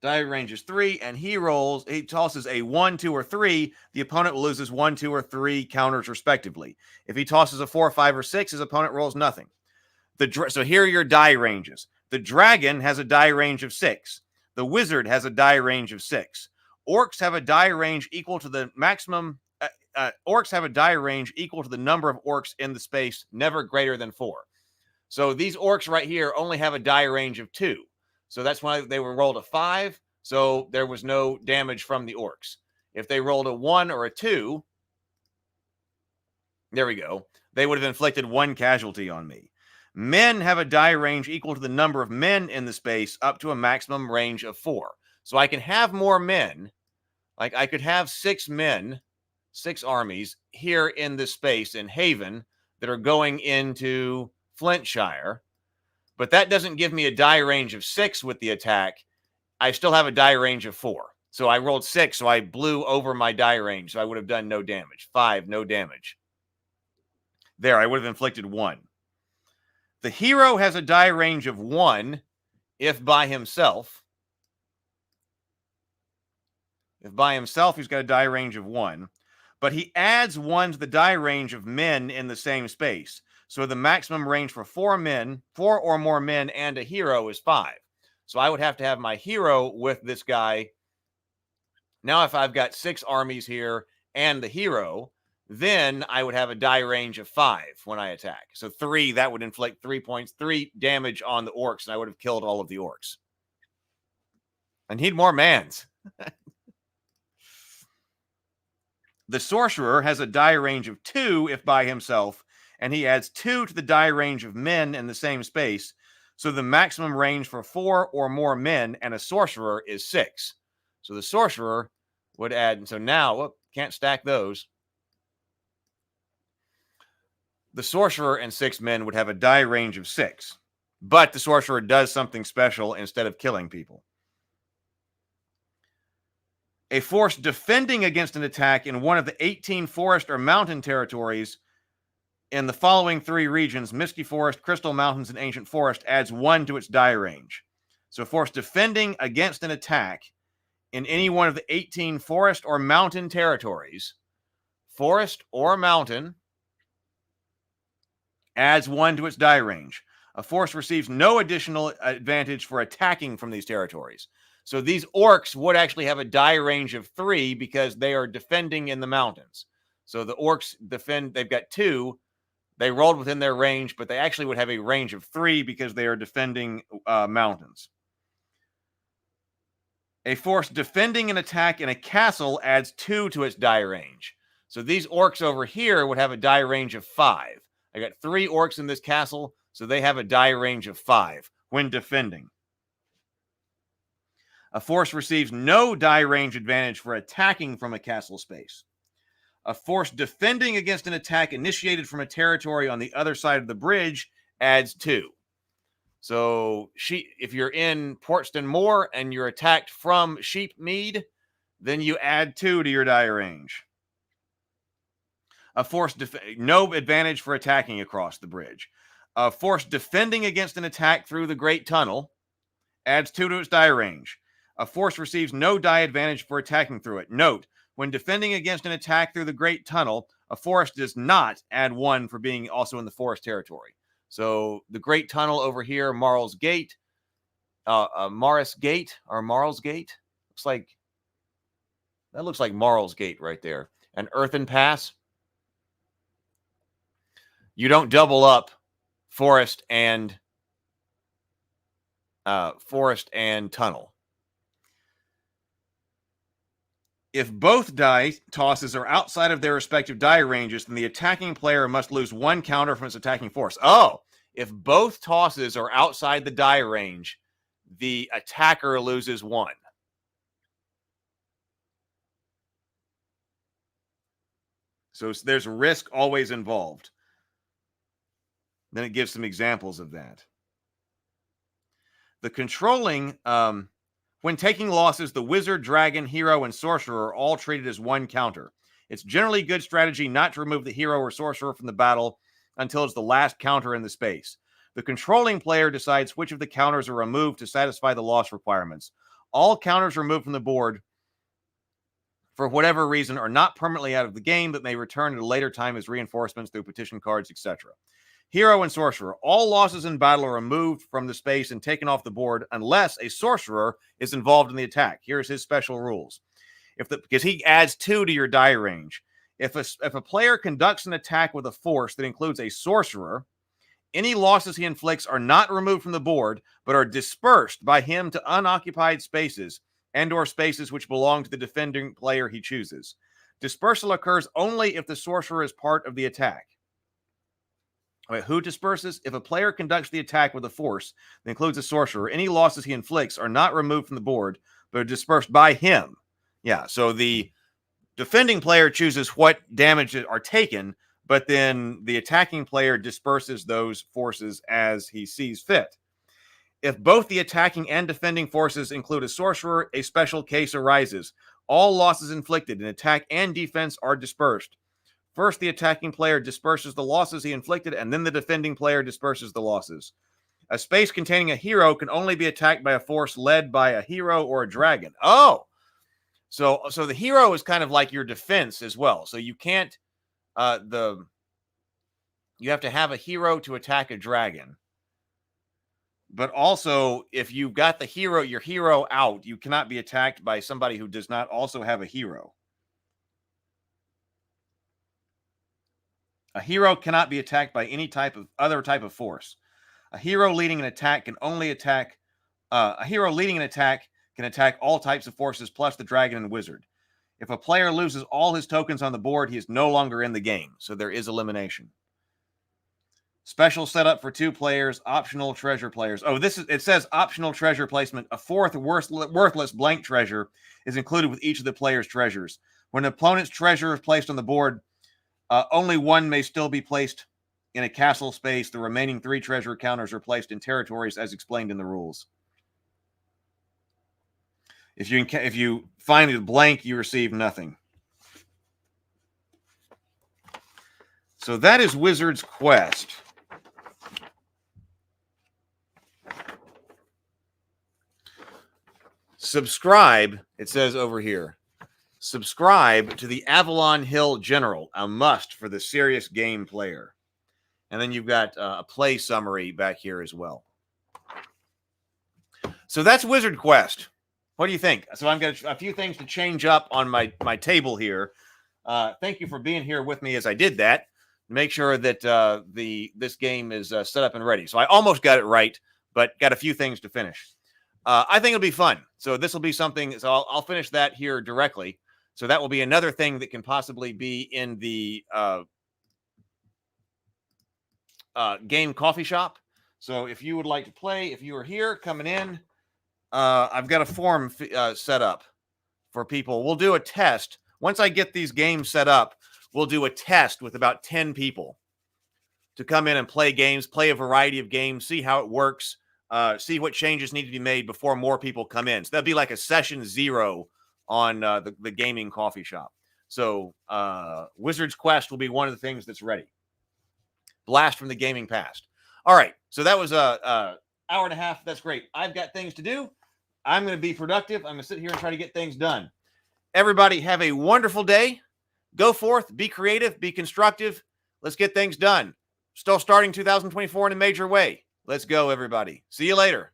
Speaker 1: die range is 3, and he tosses a 1, 2, or 3. The opponent loses 1, 2, or 3 counters respectively. If he tosses a 4, 5, or 6, his opponent rolls nothing. So here are your die ranges. The dragon has a die range of 6. The wizard has a die range of 6. Orcs have a die range equal to the maximum. Orcs have a die range equal to the number of orcs in the space, never greater than 4. So these orcs right here only have a die range of 2. So that's why they were rolled a 5. So there was no damage from the orcs. If they rolled a 1 or a 2, there we go, they would have inflicted 1 casualty on me. Men have a die range equal to the number of men in the space up to a maximum range of 4. So I can have more men. Like I could have 6 men, 6 armies here in this space in Haven that are going into Flintshire. But that doesn't give me a die range of 6 with the attack. I still have a die range of 4. So I rolled 6, so I blew over my die range. So I would have done no damage. 5, no damage. There, I would have inflicted 1. The hero has a die range of 1 if by himself. If by himself, he's got a die range of 1. But he adds 1 to the die range of men in the same space. So the maximum range for 4 or more men and a hero is 5. So I would have to have my hero with this guy. Now, if I've got 6 armies here and the hero, then I would have a die range of 5 when I attack. So 3, that would inflict 3 points, 3 damage on the orcs, and I would have killed all of the orcs. I need more mans. The sorcerer has a die range of 2 if by himself, and he adds 2 to the die range of men in the same space. So the maximum range for 4 or more men and a sorcerer is 6. So the sorcerer would add, and so now, can't stack those. The sorcerer and 6 men would have a die range of 6. But the sorcerer does something special instead of killing people. A force defending against an attack in one of the 18 forest or mountain territories in the following 3 regions, Misty Forest, Crystal Mountains, and Ancient Forest, adds 1 to its die range. So a force defending against an attack in any one of the 18 forest or mountain territories, forest or mountain, adds 1 to its die range. A force receives no additional advantage for attacking from these territories. So these orcs would actually have a die range of 3 because they are defending in the mountains. So the orcs defend, they've got 2. They rolled within their range, but they actually would have a range of 3 because they are defending mountains. A force defending an attack in a castle adds 2 to its die range. So these orcs over here would have a die range of 5. I got 3 orcs in this castle, so they have a die range of 5 when defending. A force receives no die range advantage for attacking from a castle space. A force defending against an attack initiated from a territory on the other side of the bridge adds 2. So if you're in Portston Moor and you're attacked from Sheepmead, then you add 2 to your die range. A force no advantage for attacking across the bridge. A force defending against an attack through the Great Tunnel adds 2 to its die range. A force receives no die advantage for attacking through it. Note, when defending against an attack through the Great Tunnel, a force does not add 1 for being also in the forest territory. So the Great Tunnel over here, Marl's Gate, Morris Gate, or Marl's Gate, looks like Marl's Gate right there. And Earthen Pass. You don't double up forest and tunnel. If both die tosses are outside of their respective die ranges, then the attacking player must lose 1 counter from its attacking force. Oh, if both tosses are outside the die range, the attacker loses 1. So there's risk always involved. Then it gives some examples of that. The controlling, when taking losses, the wizard, dragon, hero, and sorcerer are all treated as 1 counter. It's generally good strategy not to remove the hero or sorcerer from the battle until it's the last counter in the space. The controlling player decides which of the counters are removed to satisfy the loss requirements. All counters removed from the board for whatever reason are not permanently out of the game, but may return at a later time as reinforcements through petition cards, etc. Hero and sorcerer. All losses in battle are removed from the space and taken off the board unless a sorcerer is involved in the attack. Here's his special rules. Because he adds 2 to your die range. If a player conducts an attack with a force that includes a sorcerer, Any losses he inflicts are not removed from the board, but are dispersed by him to unoccupied spaces and or spaces which belong to the defending player he chooses. Dispersal occurs only if the sorcerer is part of the attack. Wait, who disperses? If a player conducts the attack with a force that includes a sorcerer, any losses he inflicts are not removed from the board, but are dispersed by him. Yeah, so the defending player chooses what damages are taken, but then the attacking player disperses those forces as he sees fit. If both the attacking and defending forces include a sorcerer, a special case arises. All losses inflicted in attack and defense are dispersed. First, the attacking player disperses the losses he inflicted, and then the defending player disperses the losses. A space containing a hero can only be attacked by a force led by a hero or a dragon. Oh, so the hero is kind of like your defense as well. So you can't you have to have a hero to attack a dragon. But also, if you've got your hero out, you cannot be attacked by somebody who does not also have a hero. A hero cannot be attacked by any other type of force. A hero leading an attack can only attack. A hero leading an attack can attack all types of forces plus the dragon and wizard. If a player loses all his tokens on the board, he is no longer in the game. So there is elimination. Special setup for 2 players, optional treasure players. Oh, it says optional treasure placement. A 4th worthless blank treasure is included with each of the player's treasures. When an opponent's treasure is placed on the board, only one may still be placed in a castle space. The remaining 3 treasure counters are placed in territories as explained in the rules. If you find it blank, you receive nothing. So that is Wizard's Quest. Subscribe, it says over here. Subscribe to the Avalon Hill General, a must for the serious game player. And then you've got a play summary back here as well. So that's Wizard Quest. What do you think? So I've got a few things to change up on my table here. Thank you for being here with me as I did that. Make sure that this game is set up and ready. So I almost got it right, but got a few things to finish. I think it'll be fun. So this will be something. So I'll finish that here directly. So that will be another thing that can possibly be in the game coffee shop. So if you would like to play, if you are here coming in, I've got a form set up for people. We'll do a test. Once I get these games set up, we'll do a test with about 10 people to come in and play games, play a variety of games, see how it works, see what changes need to be made before more people come in. So that'd be like a session 0 on the gaming coffee shop. So Wizard's Quest will be one of the things that's ready. Blast from the gaming past. All right. So that was a hour and a half. That's great. I've got things to do. I'm going to be productive. I'm going to sit here and try to get things done. Everybody have a wonderful day. Go forth, be creative, be constructive. Let's get things done. Still starting 2024 in a major way. Let's go, everybody. See you later.